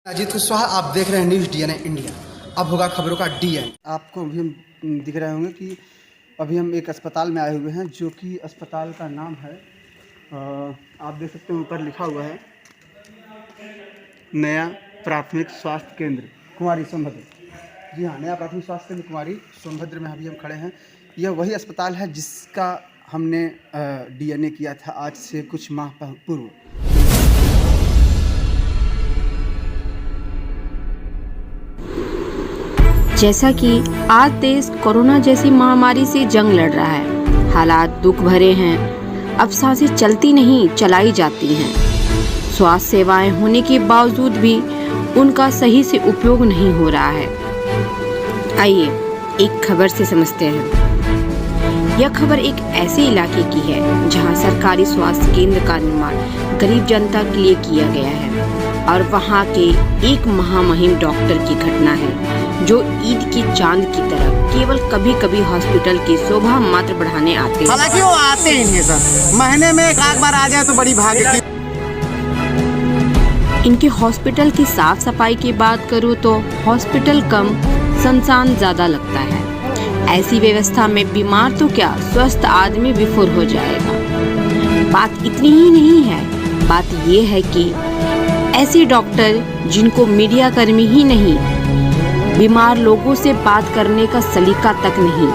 अजीत कुशवाहा, आप देख रहे हैं न्यूज़ डीएनए इंडिया। अब होगा खबरों का डीएन। आपको अभी हम दिख रहे होंगे कि अभी हम एक अस्पताल में आए हुए हैं, जो कि अस्पताल का नाम है आप देख सकते हैं ऊपर लिखा हुआ है नया प्राथमिक स्वास्थ्य केंद्र कुंवारी सोनभद्र। जी हाँ, नया प्राथमिक स्वास्थ्य केंद्र कुंवारी सोनभद्र में अभी हम खड़े हैं। यह वही अस्पताल है जिसका हमने डीएनए किया था आज से कुछ माह पूर्व। जैसा कि आज देश कोरोना जैसी महामारी से जंग लड़ रहा है, हालात दुख भरे हैं। अब सांसें चलती नहीं, चलाई जाती हैं। स्वास्थ्य सेवाएं होने के बावजूद भी उनका सही से उपयोग नहीं हो रहा है। आइए एक खबर से समझते हैं। यह खबर एक ऐसे इलाके की है जहां सरकारी स्वास्थ्य केंद्र का निर्माण गरीब जनता के लिए किया गया है और वहां के एक महामहिम डॉक्टर की घटना है जो ईद की चांद की तरह केवल कभी कभी हॉस्पिटल की शोभा मात्र बढ़ाने आते हैं। हालांकि वो आते ही नहीं सर, महीने में एक आध बार आ जाए तो बड़ी भाग्य की। इनके हॉस्पिटल की साफ सफाई की बात करूँ तो हॉस्पिटल कम सुनसान ज्यादा लगता है। ऐसी व्यवस्था में बीमार तो क्या, स्वस्थ आदमी विफुर हो जाएगा। बात इतनी ही नहीं है, बात ये है कि ऐसे डॉक्टर जिनको मीडिया कर्मी ही नहीं, बीमार लोगों से बात करने का सलीका तक नहीं,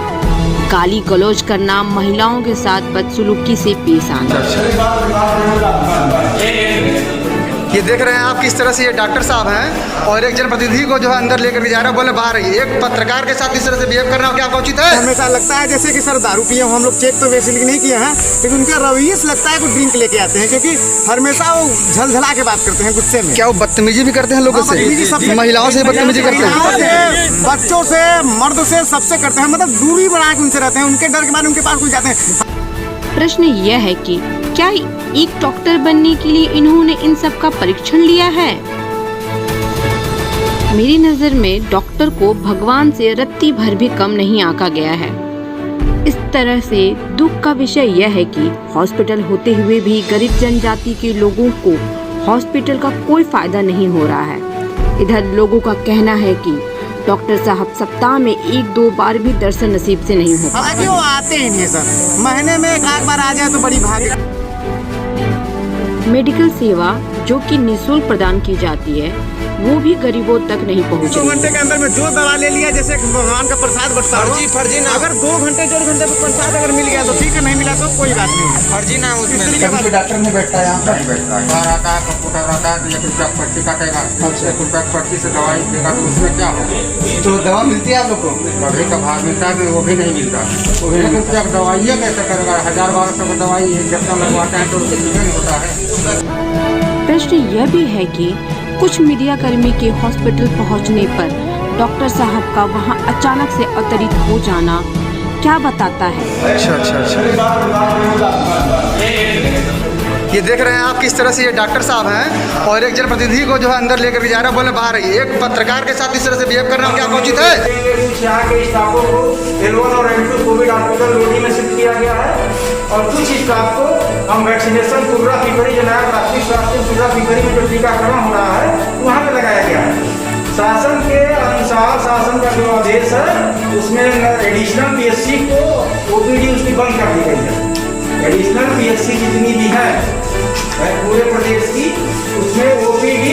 गाली गलौज करना, महिलाओं के साथ बदसलूकी से पेश आना। ये देख रहे हैं आप किस तरह से ये डॉक्टर साहब हैं और एक जनप्रतिनिधि को जो है अंदर लेकर के जा रहा है, बोले बाहर रहिए। एक पत्रकार के साथ इस तरह से बिहेव करना क्या उचित है? हमेशा लगता है जैसे कि सर दारू पिए, हम लोग चेक तो बेसिकली नहीं किए हैं, लेकिन उनका रवैया से लगता है कि ड्रिंक लेके आते हैं, क्योंकि हमेशा वो झलझला के बात करते हैं गुस्से में। क्या वो बदतमीजी भी करते हैं लोगों से? महिलाओं से बदतमीजी करते हैं, बच्चों से, मर्द से, सबसे करते हैं। मतलब दूरी बना के उनसे रहते हैं, उनके डर के बाद उनके पास घुस जाते हैं। प्रश्न यह है कि क्या एक डॉक्टर बनने के लिए इन्होंने इन सब का परीक्षण लिया है? मेरी नजर में डॉक्टर को भगवान से रत्ती भर भी कम नहीं आंका गया है। इस तरह से दुख का विषय यह है कि हॉस्पिटल होते हुए भी गरीब जनजाति के लोगों को हॉस्पिटल का कोई फायदा नहीं हो रहा है। इधर लोगों का कहना है कि डॉक्टर साहब सप्ताह में एक दो बार भी दर्शन नसीब से नहीं होता। हालांकि वो आते ही नहीं सर, महीने में एक आध बार आ जाए तो बड़ी भाग्य। मेडिकल सेवा जो कि निःशुल्क प्रदान की जाती है वो भी गरीबों तक नहीं पहुंच 2 रही। घंटे के अंदर में जो दवा ले लिया, जैसे भगवान का प्रसाद बटता हो, फर्जी ना। अगर 2 घंटे 4 घंटे में प्रसाद अगर मिल गया तो ठीक है, नहीं मिला तो कोई बात नहीं है, फर्जी ना। उसमें डॉक्टर नहीं बैठता है यहाँ पर, बाहर आता है, कंप्यूटर आता है, तो 1 रुपया पर्ची काटेगा, 1 रुपया पर्ची से दवाई देगा, तो उसमें क्या होगा? तो दवा मिलती है आप लोग को? कभी कभार मिलता है, वो भी नहीं मिलता। 1 रुपया दवाई कैसे करेगा? 1000-1200 का दवाई इंजेक्शन लगवाते हैं तो ठीक नहीं होता है। प्रश्न यह भी है कि कुछ मीडिया कर्मी के हॉस्पिटल पहुंचने पर डॉक्टर साहब का वहां अचानक से अवतरित हो जाना क्या बताता है? अच्छा। ये देख रहे हैं आप किस तरह से ये डॉक्टर साहब हैं और एक जनप्रतिनिधि को जो है अंदर लेकर के जा रहा है, बोले बाहर रहिए। एक पत्रकार के साथ इस तरह से बिहेव करना क्या उचित है? यहाँ के स्टाफों को L1 और L2 कोविड हॉस्पिटल रोटी में शिफ्ट किया गया है और कुछ स्टाफ को हम वैक्सीनेशन पूरा फीवरी जो नया प्राथमिक स्वास्थ्य पूरा फीवरी में जो टीकाकरण हो रहा है वहाँ पे लगाया गया है। शासन के अनुसार शासन का जो आदेश है उसमें एडिशनल PSC को OPD उसकी बंद कर दी गई है। एडिशनल PSC जितनी भी है पूरे प्रदेश की, उसमें OPD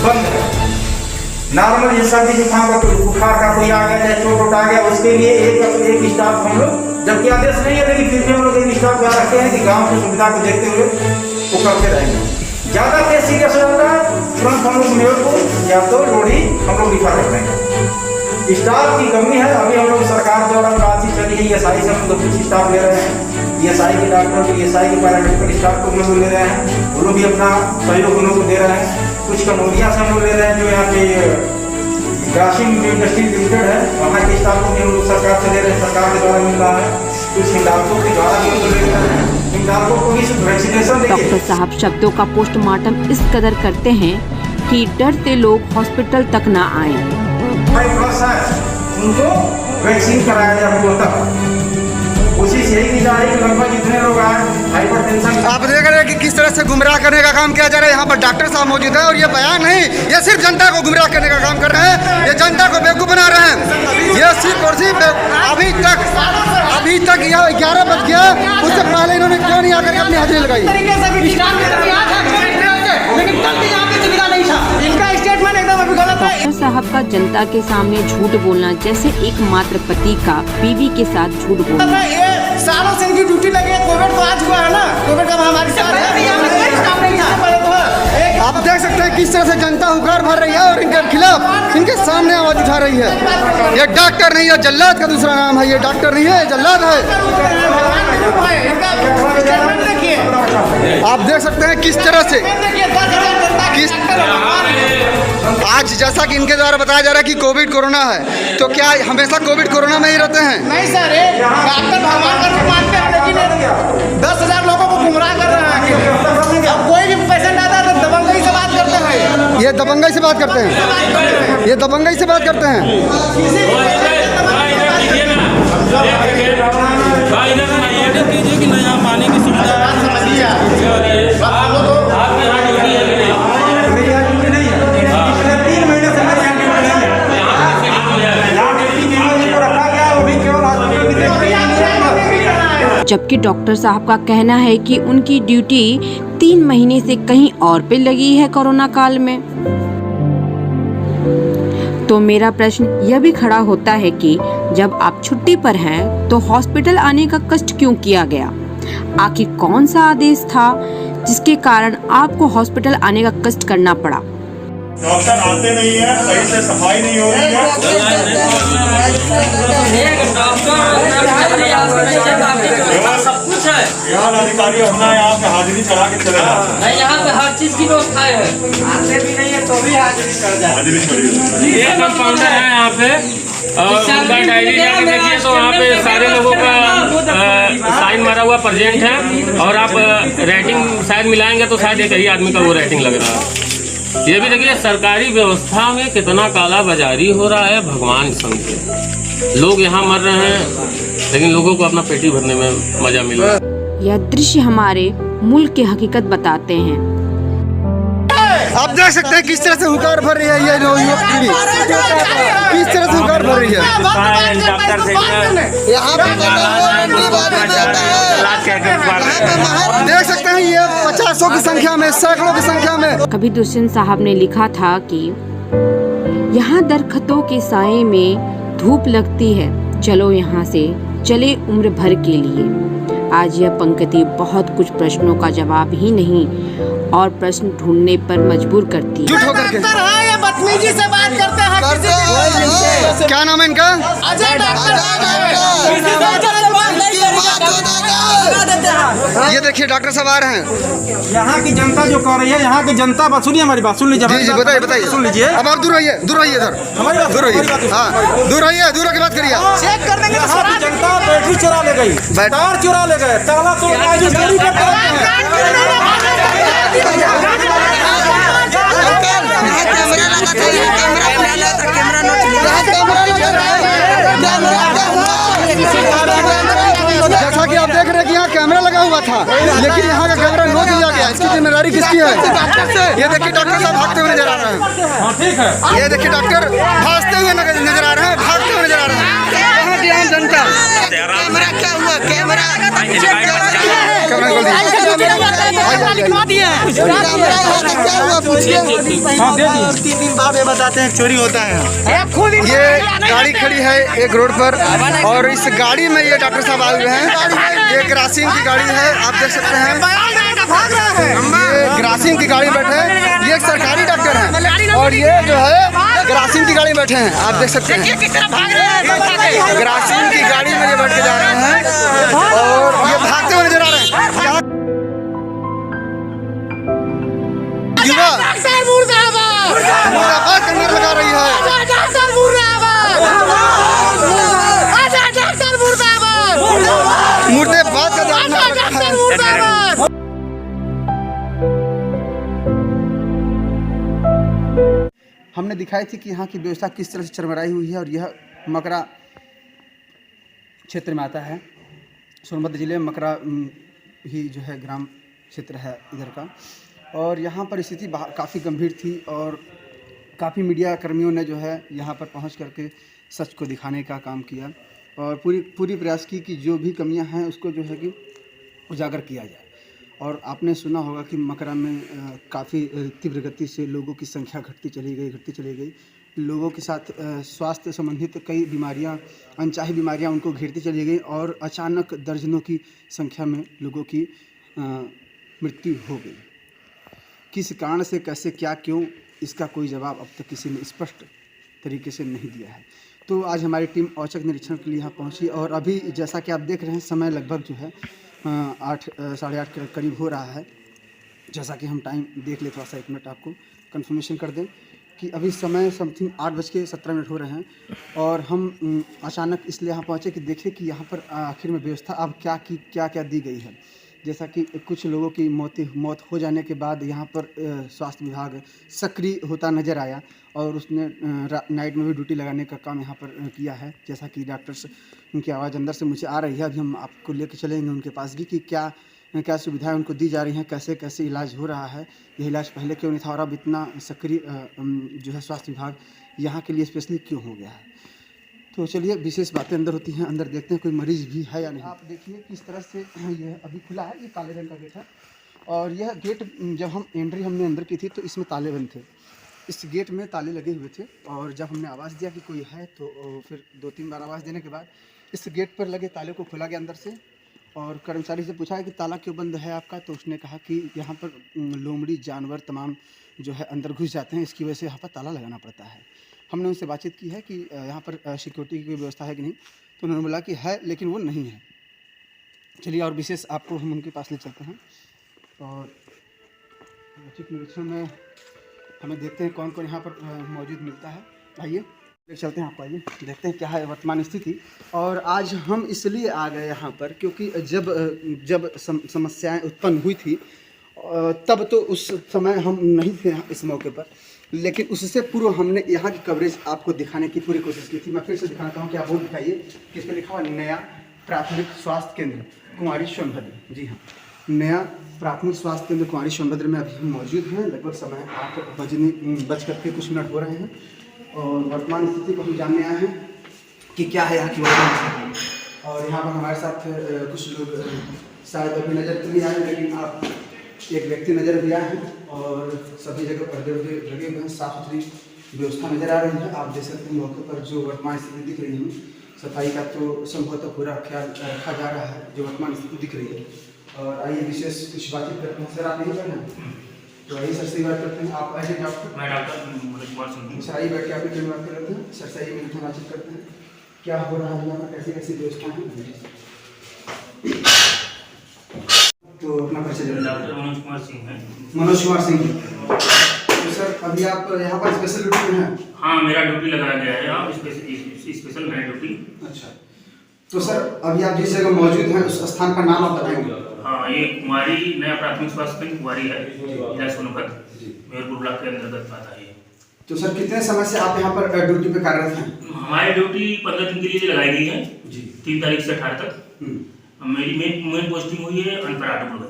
बंद है। नॉर्मल जैसा भी जुकाम का बुखार का कोई आ गया या चोट आ गया, उसके लिए एक स्टाफ हम लोग, जबकि आदेश नहीं है लेकिन फिर भी हम लोग एक स्टाफ यहाँ रखते हैं कि गांव की सुविधा को देखते हुए वो करते रहेंगे। ज़्यादा केस सीरियस होता है तुरंत हम लोग मेयर को या तो लोड़ी हम लोग रिफर कर देंगे। स्टाफ की कमी है। अभी हम लोग सरकार द्वारा राशि चली है, ESI से हम लोग कुछ स्टाफ ले रहे हैं, ESI के डॉक्टर को, ESI के पैरामेडिकल स्टाफ को हम लोग ले रहे हैं, वो लोग भी अपना सहयोग हम लोग को दे रहे हैं। कुछ कनौरिया से हम लोग ले रहे हैं जो यहाँ पे ग्रासिम इंडस्ट्री लिमिटेड है, वहाँ के स्टाफ को भी हम लोग सरकार से ले रहे हैं, सरकार के द्वारा मिल रहा है। कुछ हिंडाल्को के द्वारा भी हम लोग ले रहे हैं, हिंडाल्को को भी वैक्सीनेशन। डॉक्टर साहब शब्दों का पोस्टमार्टम इस कदर करते हैं कि डरते लोग हॉस्पिटल तक न आए। उनको वैक्सीन कराया जाए तक, उसी यही की जा रही है कि लगभग जितने लोग आए हाइपरटेंशन आप देख रहे हैं कि किस तरह से गुमराह करने का काम किया जा रहा है। यहाँ पर डॉक्टर साहब मौजूद है और ये बयान नहीं, ये सिर्फ जनता को गुमराह करने का काम कर रहे हैं, ये जनता को बेवकूफ़ बना रहे हैं। ये सिर्फ और सिर्फ अभी तक यह 11 बज गया, उससे पहले इन्होंने क्यों नहीं आकर के अपनी हाजिरी लगाई। डॉक्टर साहब का जनता के सामने झूठ बोलना जैसे एकमात्र पति का बीवी के साथ झूठ बोलना। ये सालों से इनकी ड्यूटी लगी है, कोविड तो आज हुआ है ना, कोविड का महामारी से आप देख सकते हैं किस तरह से जनता हुकार भर रही है और इनके खिलाफ इनके सामने आवाज उठा रही है। ये डॉक्टर नहीं है, जल्लाद का दूसरा नाम है। ये डॉक्टर नहीं है, जल्लाद है। आप देख सकते हैं किस तरह से आज जैसा कि इनके द्वारा बताया जा रहा है कि कोविड कोरोना है, तो क्या हमेशा कोविड कोरोना में ही रहते हैं? नहीं सर, डॉक्टर भगवान का रूप मानते हैं, लेकिन 10,000 लोगों को गुमराह कर रहे हैं। अब कोई भी पेशेंट आता है तो दबंगई से बात करते हैं। ये दबंगई से बात करते हैं, ये दबंगई से बात करते हैं। कीजिए कि नहीं, यहाँ पानी की सुविधा जबकि डॉक्टर साहब का कहना है कि उनकी ड्यूटी 3 महीने से कहीं और पे लगी है कोरोना काल में। तो मेरा प्रश्न यह भी खड़ा होता है कि जब आप छुट्टी पर हैं तो हॉस्पिटल आने का कष्ट क्यों किया गया? आखिर कौन सा आदेश था जिसके कारण आपको हॉस्पिटल आने का कष्ट करना पड़ा? डॉक्टर आते नहीं है, सही से सफाई नहीं हो रही है। यहाँ अधिकारी अपना यहाँ पे हाजिरी चढ़ा के चले जाते हैं। यहाँ पे हर चीज की व्यवस्था है, आते भी नहीं है तो भी हाजिरी चढ़ जाए। हाजिरी चढ़ी ये कंपाउंडर है यहाँ पे, और उनका डायरी जाके देखिए तो वहाँ पे सारे लोगों का साइन मारा हुआ प्रेजेंट है, और आप रेटिंग शायद मिलाएंगे तो शायद एक ही आदमी का वो रेटिंग लग रहा है। ये भी देखिए सरकारी व्यवस्था में कितना काला बाजारी हो रहा है, भगवान समझे। लोग यहाँ मर रहे हैं लेकिन लोगों को अपना पेटी भरने में मजा मिल रहा है। यह दृश्य हमारे मुल्क की हकीकत बताते हैं। आप देख सकते हैं किस तरह से हुकार भर रही है ये टीवी, किस तरह से हुकार भर रही है। देख सकते हैं ये 50 की संख्या में, सैकड़ों की संख्या में। कभी दुष्यंत साहब ने लिखा था कि यहाँ दरख्तों के साए में धूप लगती है, चलो यहाँ से चले उम्र भर के लिए। आज यह पंक्ति बहुत कुछ प्रश्नों का जवाब ही नहीं और प्रश्न ढूंढने पर मजबूर करती है। डॉक्टर है या बदतमीजी से बात करते हैं? क्या नाम है इनका? अजय ये देखिए डॉक्टर साहब आ रहे हैं। यहाँ की जनता जो कह रही है, यहाँ की जनता बात सुनिए, हमारी बात सुन लीजिए। जी जी बताइए बताइए, सुन लीजिए। अब आप दूर रहिए, दूर रहिए इधर, हमारी बात दूर रहिए, हाँ दूर रहिए, दूर की बात करिए। चेक कर देंगे। यहाँ की जनता बैटरी चुरा ले गई, तार चुरा ले गए, ताला तोड़ के जो चोरी करते जैसा कि आप देख रहे हैं कि यहाँ कैमरा लगा हुआ था, लेकिन यहाँ का कैमरा नोट दिया गया। इसकी जिम्मेदारी किसकी है? ये देखिए डॉक्टर साहब भागते हुए नजर आ रहे हैं। ठीक है, ये देखिए डॉक्टर भागते हुए नजर आ रहे हैं, भागते हुए नजर आ रहे हैं। कहाँ की आम जनता? कैमरा क्या हुआ? कैमरा कैमरा खोल दीजिए। 3 दिन बाद बताते हैं चोरी होता है। ये गाड़ी खड़ी है एक रोड पर और इस गाड़ी में ये डॉक्टर साहब आए हुए हैं। ये ग्रासिम की गाड़ी है, आप देख सकते हैं। ये ग्रासिम की गाड़ी में बैठे हैं, ये एक सरकारी डॉक्टर हैं और ये जो है ग्रासिम की गाड़ी में बैठे हैं, आप देख सकते हैं। ग्रासिम की गाड़ी में ये बैठ के जा रहे हैं और ये भागते हुए नजर आ रहे हैं। युवा मुर्दाबाद का नारा लगा रही है। मुर्दाबाद का नारा लगा रहा है। हमने दिखाई थी कि यहाँ की व्यवस्था किस तरह से चरमराई हुई है और यह मकरा क्षेत्र में आता है। सोनभद्र जिले में मकरा ही जो है ग्राम क्षेत्र है इधर का। और यहाँ पर स्थिति काफ़ी गंभीर थी और काफ़ी मीडिया कर्मियों ने जो है यहाँ पर पहुँच करके सच को दिखाने का काम किया और पूरी प्रयास की कि जो भी कमियाँ हैं उसको जो है कि उजागर किया जाए। और आपने सुना होगा कि मकरा में काफ़ी तीव्र गति से लोगों की संख्या घटती चली गई। लोगों के साथ स्वास्थ्य संबंधित कई बीमारियां, अनचाही बीमारियां उनको घेरती चली गई और अचानक दर्जनों की संख्या में लोगों की मृत्यु हो गई। किस कारण से, कैसे, क्या, क्यों, इसका कोई जवाब अब तक किसी ने स्पष्ट तरीके से नहीं दिया है। तो आज हमारी टीम औचक निरीक्षण के लिए यहाँ पहुँची और अभी जैसा कि आप देख रहे हैं समय लगभग जो है 8 के करीब हो रहा है। जैसा कि हम टाइम देख ले, थोड़ा सा 1 मिनट आपको कंफर्मेशन कर दें कि अभी समय समथिंग 8:17 हो रहे हैं और हम अचानक इसलिए यहाँ पहुँचे कि देखें कि यहाँ पर आखिर में व्यवस्था अब क्या दी गई है। जैसा कि कुछ लोगों की मौत हो जाने के बाद यहाँ पर स्वास्थ्य विभाग सक्रिय होता नज़र आया और उसने नाइट में भी ड्यूटी लगाने का काम यहाँ पर किया है। जैसा कि डॉक्टर्स, उनकी आवाज़ अंदर से मुझे आ रही है, अभी हम आपको लेकर चलेंगे उनके पास भी कि क्या सुविधाएं उनको दी जा रही हैं, कैसे इलाज हो रहा है, यह इलाज पहले क्यों नहीं था और अब इतना सक्रिय जो है स्वास्थ्य विभाग यहाँ के लिए स्पेशली क्यों हो गया है। तो चलिए, विशेष बातें अंदर होती हैं, अंदर देखते हैं कोई मरीज भी है या नहीं। आप देखिए किस तरह से यह अभी खुला है, ये काले रंग का गेट है और यह गेट जब हमने अंदर की थी तो इसमें ताले बंद थे। इस गेट में ताले लगे हुए थे और जब हमने आवाज़ दिया कि कोई है तो फिर 2-3 बार आवाज़ देने के बाद इस गेट पर लगे ताले को खोला गया अंदर से और कर्मचारी से पूछा कि ताला क्यों बंद है आपका, तो उसने कहा कि यहाँ पर लोमड़ी जानवर तमाम जो है अंदर घुस जाते हैं, इसकी वजह से यहाँ पर ताला लगाना पड़ता है। हमने उनसे बातचीत की है कि यहाँ पर सिक्योरिटी की कोई व्यवस्था है कि नहीं, तो उन्होंने बोला कि है लेकिन वो नहीं है। चलिए और विशेष आपको हम उनके पास ले चलते हैं और औचक निरीक्षण में हमें देखते हैं कौन यहाँ पर मौजूद मिलता है। आइए ले चलते हैं आपको, आइए देखते हैं क्या है वर्तमान स्थिति। और आज हम इसलिए आ गए यहाँ पर क्योंकि जब समस्याएं उत्पन्न हुई थी तब तो उस समय हम नहीं थे इस मौके पर, लेकिन उससे पूर्व हमने यहाँ की कवरेज आपको दिखाने की पूरी कोशिश की थी। मैं फिर से दिखाता हूँ कि आप बोर्ड दिखाइए किस पर लिखा हुआ नया प्राथमिक स्वास्थ्य केंद्र कुंवारी सोनभद्र। जी हाँ, नया प्राथमिक स्वास्थ्य केंद्र कुंवारी सोनभद्र में अभी हम मौजूद हैं। लगभग समय 8:00 कुछ मिनट हो रहे हैं और वर्तमान स्थिति को हम जानने आए हैं कि क्या है यहाँ की वर्तमान स्थिति। और यहाँ पर हमारे साथ कुछ लोग शायद अभी नज़र तो नहीं आए, लेकिन आप एक व्यक्ति नज़र भी आए हैं और सभी जगह पर्दे लगे हुए हैं, साफ सुथरी व्यवस्था नज़र आ रही है। आप देख सकते हैं मौके पर जो वर्तमान स्थिति दिख रही है, सफाई का तो संभवतः पूरा ख्याल रखा जा रहा है जो वर्तमान स्थिति दिख रही है। और आइए विशेष कुछ बातचीत करते हैं। सर आप नहीं करना तो आइए सर से बात करते हैं। आप आइए डॉक्टर। मैं डॉक्टर मनोज कुमार सिंह। सर आइए बैठ के आपकी बात कर लेते हैं। सर से आइए मिलकर बातचीत करते हैं क्या हो रहा है यहाँ पर, कैसी व्यवस्था है। तो अपना परिचय डॉक्टर मनोज कुमार सिंह है। मनोज कुमार सिंह। तो सर अभी आप यहाँ पर स्पेशल ड्यूटी में हैं? हाँ, मेरा ड्यूटी लगाया गया है यहाँ, स्पेशल है ड्यूटी। अच्छा, तो सर अभी आप जिस जगह मौजूद हैं उस स्थान का नाम आप बताएंगे? हाँ, ये कुंवारी नया प्राथमिक स्वास्थ्य केंद्र कुंवारी है, जिला सोनभद्र, मेरपुर ब्लॉक के अंतर्गत आता है। तो सर कितने समय से आप यहाँ पर ड्यूटी पे कार्यरत हैं? हमारी ड्यूटी 15 दिन के लिए लगाई गई है जी, 3 तारीख से 18 तक। मेरी मेन पोस्टिंग हुई है अनपरा डिब्रूगढ़।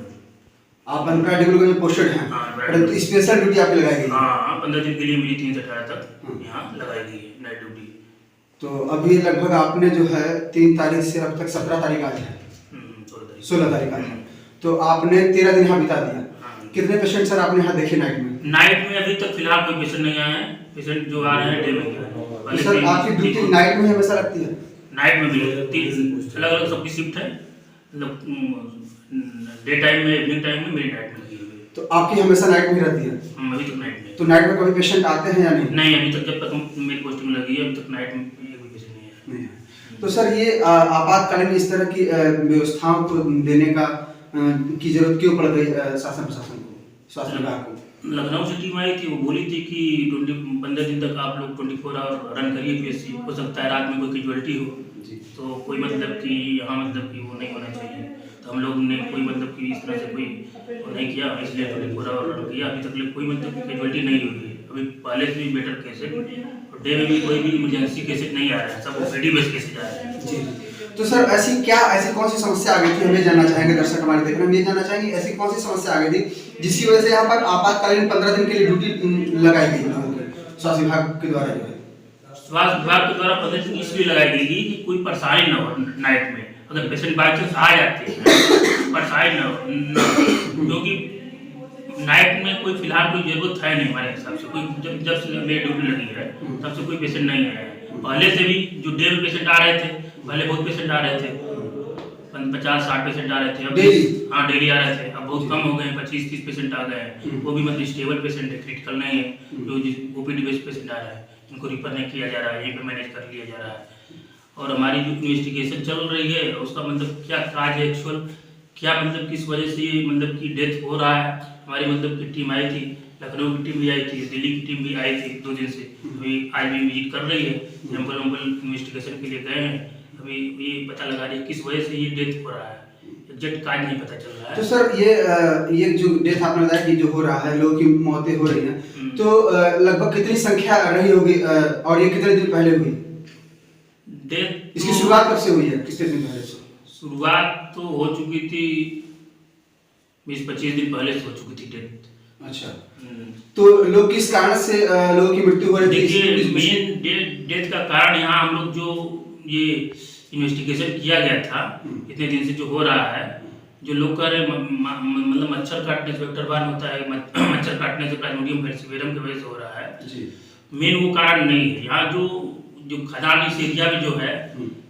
आप अनपरा डिब्रूगढ़ में पोस्टेड हैं? परंतु स्पेशल ड्यूटी आप लगाई गई? हाँ, 15 दिन के लिए मेरी 3 से 18 तक यहाँ लगाई गई है नाइट ड्यूटी। तो अभी लगभग आपने जो है 3 तारीख से अब तक 17 तारीख आज है, 16 तारीख आज है, तो आपने 13 दिन यहाँ बिता दिया। कितने पेशेंट सर आपने यहाँ देखे नाइट में? नाइट में अभी तक फिलहाल कोई पेशेंट नहीं आया है। पेशेंट जो आ रहे हैं डे में। सर आपकी ड्यूटी नाइट में हमेशा लगती है? नाइट में भी 3 अलग-अलग सबकी शिफ्ट है, डे टाइम में, इवनिंग टाइम में, मेरी नाइट में लगी हुई है। तो आपकी हमेशा नाइट में रहती है? अभी तक नाइट में। तो नाइट में कभी पेशेंट आते हैं या नहीं? नहीं, अभी तक जब तक मेरी पोस्टिंग लगी है अभी तक नाइट में कोई पेशेंट नहीं है। तो सर ये आपातकालीन इस तरह की व्यवस्थाओं को देने की जरूरत क्यों पड़ गई शासन प्रशासन को, स्वास्थ्य विभाग को? लखनऊ से टीम आई थी, वो बोली थी कि 15 दिन तक आप लोग 24 आवर रन करिए पीएससी, हो सकता है रात में कोई कैजुअलिटी हो, तो कोई मतलब कि यहाँ मतलब कि वो नहीं होना चाहिए। तो हम लोग ने कोई मतलब कि इस तरह से कोई नहीं किया, इसलिए 24 आवर रन किया। अभी तक कोई मतलब कि कैजुअलिटी नहीं हुई है। अभी पहले से भी बेटर केसेज, और डे में भी कोई भी इमरजेंसी केसेज नहीं आ रहा है, सब ओपीडी बेस्ड केसेज आ रहे हैं। जी। तो सर ऐसी कौन सी समस्या आ गई थी, हमें जानना चाहेंगे, दर्शक हमारे देख रहे हैं, हम ये जानना चाहेंगे ऐसी कौन सी समस्या आ गई थी जिसकी वजह से यहाँ पर आपातकालीन 15 दिन के लिए ड्यूटी लगाई गई लोगों के स्वास्थ्य विभाग के द्वारा जो है? स्वास्थ्य विभाग के द्वारा 15 दिन इसलिए लगाई गई कि कोई परेशानी न हो नाइट में, अगर पेशेंट बाई चांस आ जाते हैं परेशानी न हो, क्योंकि नाइट में कोई फिलहाल कोई जरूरत है नहीं हमारे हिसाब से, कोई जब से मेरी ड्यूटी लगी है तब से कोई पेशेंट नहीं आया है। पहले से भी जो डे में पेशेंट आ रहे थे, पहले बहुत पेशेंट आ रहे थे, 50-60 पेशेंट आ रहे थे, अब हाँ डेली आ रहे थे, अब बहुत कम हो गए, 25-30 पेशेंट आ गए हैं, वो भी मतलब स्टेबल पेशेंट है, क्रिटिकल नहीं है, जो ओपीडी बेस्ड पेशेंट आ रहा है इनको रिफर नहीं किया जा रहा है, यहीं पे मैनेज कर लिया जा रहा है। और हमारी जो इन्वेस्टिगेशन चल रही है उसका मतलब क्या काज है एक्चुअल, क्या मतलब किस वजह से ये मतलब की डेथ हो रहा है। हमारी मतलब की टीम आई थी, लखनऊ की टीम भी आई थी, दिल्ली की टीम भी आई थी 2 दिन से, अभी आज भी विजिट कर रही है, सैंपल इन्वेस्टिगेशन के लिए गए हैं, अभी ये पता लगा रही है किस वजह से ये डेथ हो रहा है, एग्जैक्ट काज नहीं पता चल रहा है। तो सर ये जो डेथ आपने बताया कि जो हो रहा है, लोगों की मौतें हो रही हैं, तो लगभग कितनी संख्या रही होगी और ये कितने दिन पहले हुई डेथ? इसकी शुरुआत कब से हुई है, कितने दिन पहले से? शुरुआत तो हो चुकी थी 20-25 दिन पहले से हो चुकी थी डेथ। अच्छा, तो लोग किस कारण से लोगों की मृत्यु हो रही थी? देखिए मेन डेथ का कारण यहाँ हम लोग जो ये इन्वेस्टिगेशन किया गया था इतने दिन से जो हो रहा है, जो लोग कह रहे मतलब मच्छर काटने से वेक्टर बार्न होता है, मच्छर काटने से प्लाज्मोडियम फैल्सिफेरम की वजह से हो रहा है, मेन वो कारण नहीं है। यहाँ जो खदान इस एरिया में जो है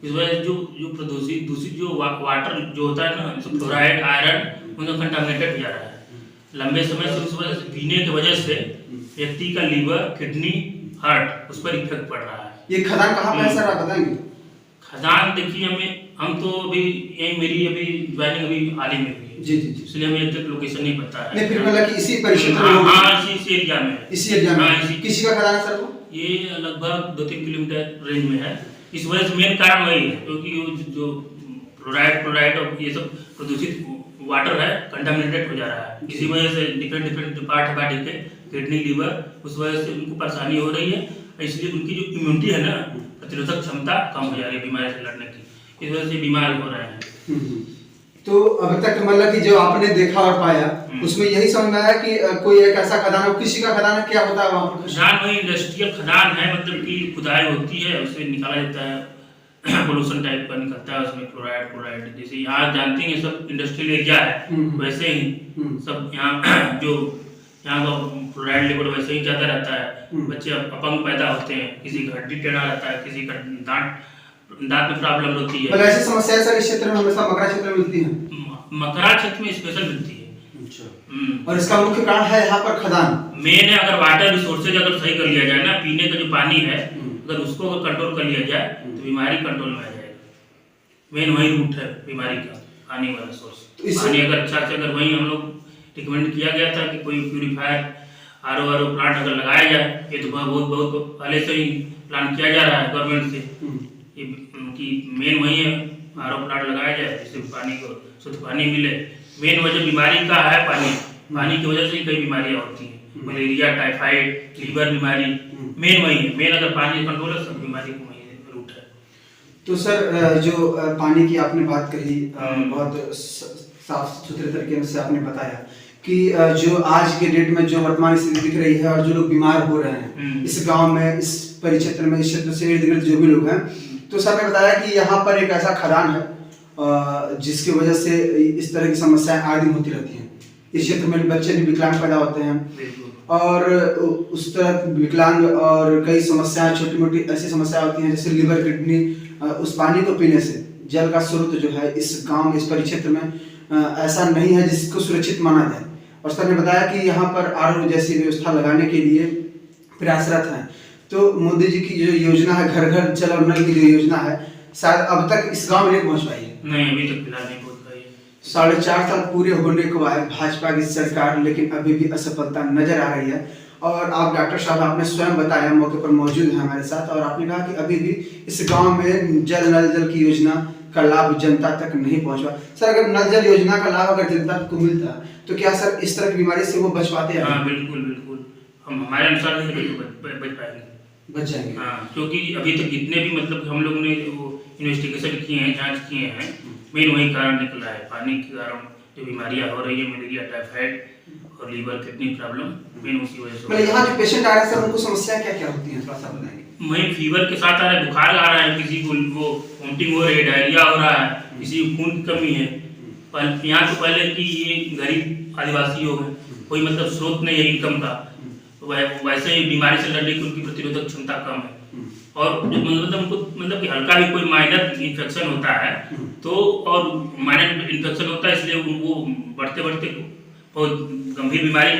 इस वजह से जो प्रदूषित दूषित जो वाटर जो होता है ना, फ्लोराइड आयरन उनका कंटामिनेटेड हो जा रहा है लंबे समय से, उस वजह से पीने की वजह से व्यक्ति का लीवर, किडनी, हार्ट उस पर इफेक्ट पड़ रहा है। ये खदान कहाँ पर है सर, आप बताएंगे? खदान देखिए हम तो अभी यही मेरी अभी ज्वाइनिंग अभी हाल ही में हुई है, जी, इसलिए हमें एग्जैक्ट लोकेशन नहीं पता है। नहीं, फिर मतलब कि इसी परिक्षेत्र में? हाँ, इसी एरिया में, इसी एरिया में। किसी का खदान है सर वो? ये लगभग 2-3 किलोमीटर रेंज में है। इस वजह से मेन कारण वही है, क्योंकि जो फ्लोराइड और ये सब प्रदूषित वाटर है कंटामिनेटेड हो जा रहा है, इसी वजह से डिफरेंट जो पार्ट है बॉडी के, किडनी, लीवर, उस वजह से उनको परेशानी हो रही है, इसलिए उनकी जो इम्यूनिटी है ना, प्रतिरोधक क्षमता कम हो जा रही है बीमारी से लड़ने की, इस वजह से बीमार हो रहे हैं। तो अब तक मतलब कि जो आपने देखा और पाया उसमें यही समझ में आया कि कोई एक ऐसा खदान है, किसी का खदान है, क्या होता है वहाँ पर? खदान वही इंडस्ट्रियल खदान है, मतलब कि खुदाई होती है, उससे निकाला जाता है पोल्यूशन टाइप का निकलता है, उसमें क्लोराइड जैसे यहाँ जानते हैं सब इंडस्ट्रियल एरिया है, वैसे ही सब यहाँ जो यहाँ का फ्लोराइड लेवल वैसे ही ज़्यादा रहता है, बच्चे अपंग पैदा होते हैं, किसी का हड्डी टेढ़ा रहता है, किसी का दांत में प्रॉब्लम होती है। मतलब ऐसी समस्याएं सर इस क्षेत्र में हमेशा मकरा क्षेत्र में मिलती हैं? मकरा क्षेत्र में स्पेशल मिलती है। अच्छा। और इसका मुख्य कारण है यहाँ पर खदान मेन है। अगर वाटर रिसोर्सेज अगर सही कर लिया जाए ना, पीने का जो पानी है अगर उसको अगर कंट्रोल कर लिया जाए तो बीमारी कंट्रोल में आ जाएगा। मेन वही रूट है बीमारी का आने वाला सोर्स। पानी अगर अच्छा से अगर वही हम लोग रिकमेंड किया गया था कि कोई प्यूरीफायर आर ओ प्लांट अगर लगाया जाए, ये तो बहुत पहले से ही प्लान किया जा रहा है गवर्नमेंट से, कि मेन वही है आर ओ प्लांट लगाया जाए जिससे पानी को शुद्ध पानी मिले। मेन वजह बीमारी का है पानी की वजह से ही कई बीमारियाँ होती हैं, मलेरिया, टाइफाइड, लीवर बीमारी, मेन वही है। मेन अगर पानी कंट्रोल है सब बीमारी को वही रूट है। तो सर जो पानी की आपने बात कही, बहुत साफ सुथरे तरीके से आपने बताया कि जो आज के डेट में जो वर्तमान स्थिति दिख रही है और जो लोग बीमार हो रहे हैं इस गांव में, इस परिक्षेत्र में, इस क्षेत्र से इर्द गिर्द जो भी लोग हैं, तो सर ने बताया कि यहाँ पर एक ऐसा खदान है जिसकी वजह से इस तरह की समस्याएं आए दिन होती रहती हैं। इस क्षेत्र में बच्चे भी विकलांग पैदा होते हैं और उस तरह विकलांग और कई समस्याएं, छोटी मोटी ऐसी समस्याएं होती हैं जैसे लीवर, किडनी। उस पानी को पीने से जल का स्रोत जो है इस गांव में, इस परिक्षेत्र में ऐसा नहीं है जिसको सुरक्षित माना जाए। और सर ने बताया कि यहाँ पर आर जैसी व्यवस्था लगाने के लिए प्रयासरत हैं। तो मोदी जी की जो योजना है घर घर जल और नल की जो योजना है, शायद अब तक इस गांव में नहीं पहुंच पाई है। नहीं, अभी तक फिलहाल नहीं पहुंच पाई है। 4.5 साल पूरे होने को आए भाजपा की सरकार, लेकिन अभी भी असफलता नजर आ रही है। और आप डॉक्टर साहब आपने स्वयं बताया, मौके पर मौजूद हैं हमारे साथ, और आपने कहा कि अभी भी इस गांव में जल की योजना का लाभ जनता तक नहीं पहुंचा। सर अगर नल जल योजना का लाभ अगर जनता को मिलता तो क्या सर इस तरह की बीमारी से वो बच पाते हैं? हाँ बिल्कुल। हम हमारे अनुसार नहीं बच पाएंगे। बच जाएंगे। हाँ, क्योंकि अभी तक जितने भी मतलब हम लोग ने जो इन्वेस्टिगेशन किए हैं, जांच किए हैं, मेन वही कारण निकला है। पानी के कारण जो बीमारियां हो रही है, मलेरिया, टाइफाइड और लीवर किडनी प्रॉब्लम, मेन उसी वजह से। मतलब यहाँ जो पेशेंट आ रहे हैं सर, उनको समस्या क्या क्या होती है, थोड़ा सा बताएंगे। वही फीवर के साथ आ रहा है, बुखार आ रहा है, किसी को वो वोमिटिंग हो रही है, डायरिया हो रहा है, किसी को खून की कमी है। यहाँ तो पहले कि ये गरीब आदिवासी हो गए, कोई मतलब स्रोत नहीं है इनकम का, तो वैसे ही बीमारी से लड़ने की उनकी प्रतिरोधक क्षमता कम है। और मतलब उनको मतलब कि हल्का भी कोई माइनर इन्फेक्शन होता है तो, और माइनर इन्फेक्शन होता है इसलिए वो बढ़ते बढ़ते बहुत गंभीर बीमारी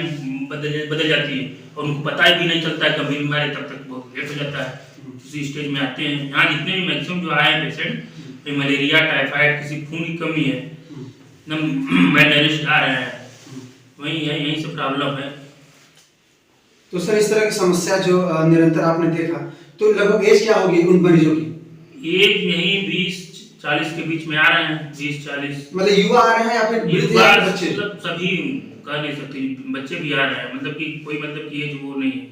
बदल जाती है और उनको पता ही भी नहीं चलता है गंभीर बीमारी, तब तक बहुत लेट हो जाता है, उसी स्टेज में आते हैं। यहाँ जितने भी मैक्सिमम जो आए हैं पेशेंट, मलेरिया, टाइफाइड, किसी खून की कमी है, एकदम मैलनरिश्ड आ रहे हैं, वही है, यही सब प्रॉब्लम है। तो सर इस तरह की समस्या जो निरंतर आपने देखा, तो लगभग एज क्या होगी उन मरीजों की? एज यही 20-40 के बीच में आ रहे हैं, 20-40। मतलब युवा आ रहे हैं या फिर बच्चे? मतलब सभी कह नहीं सकते, बच्चे भी आ रहे हैं, मतलब कि कोई मतलब कि एज वो नहीं है,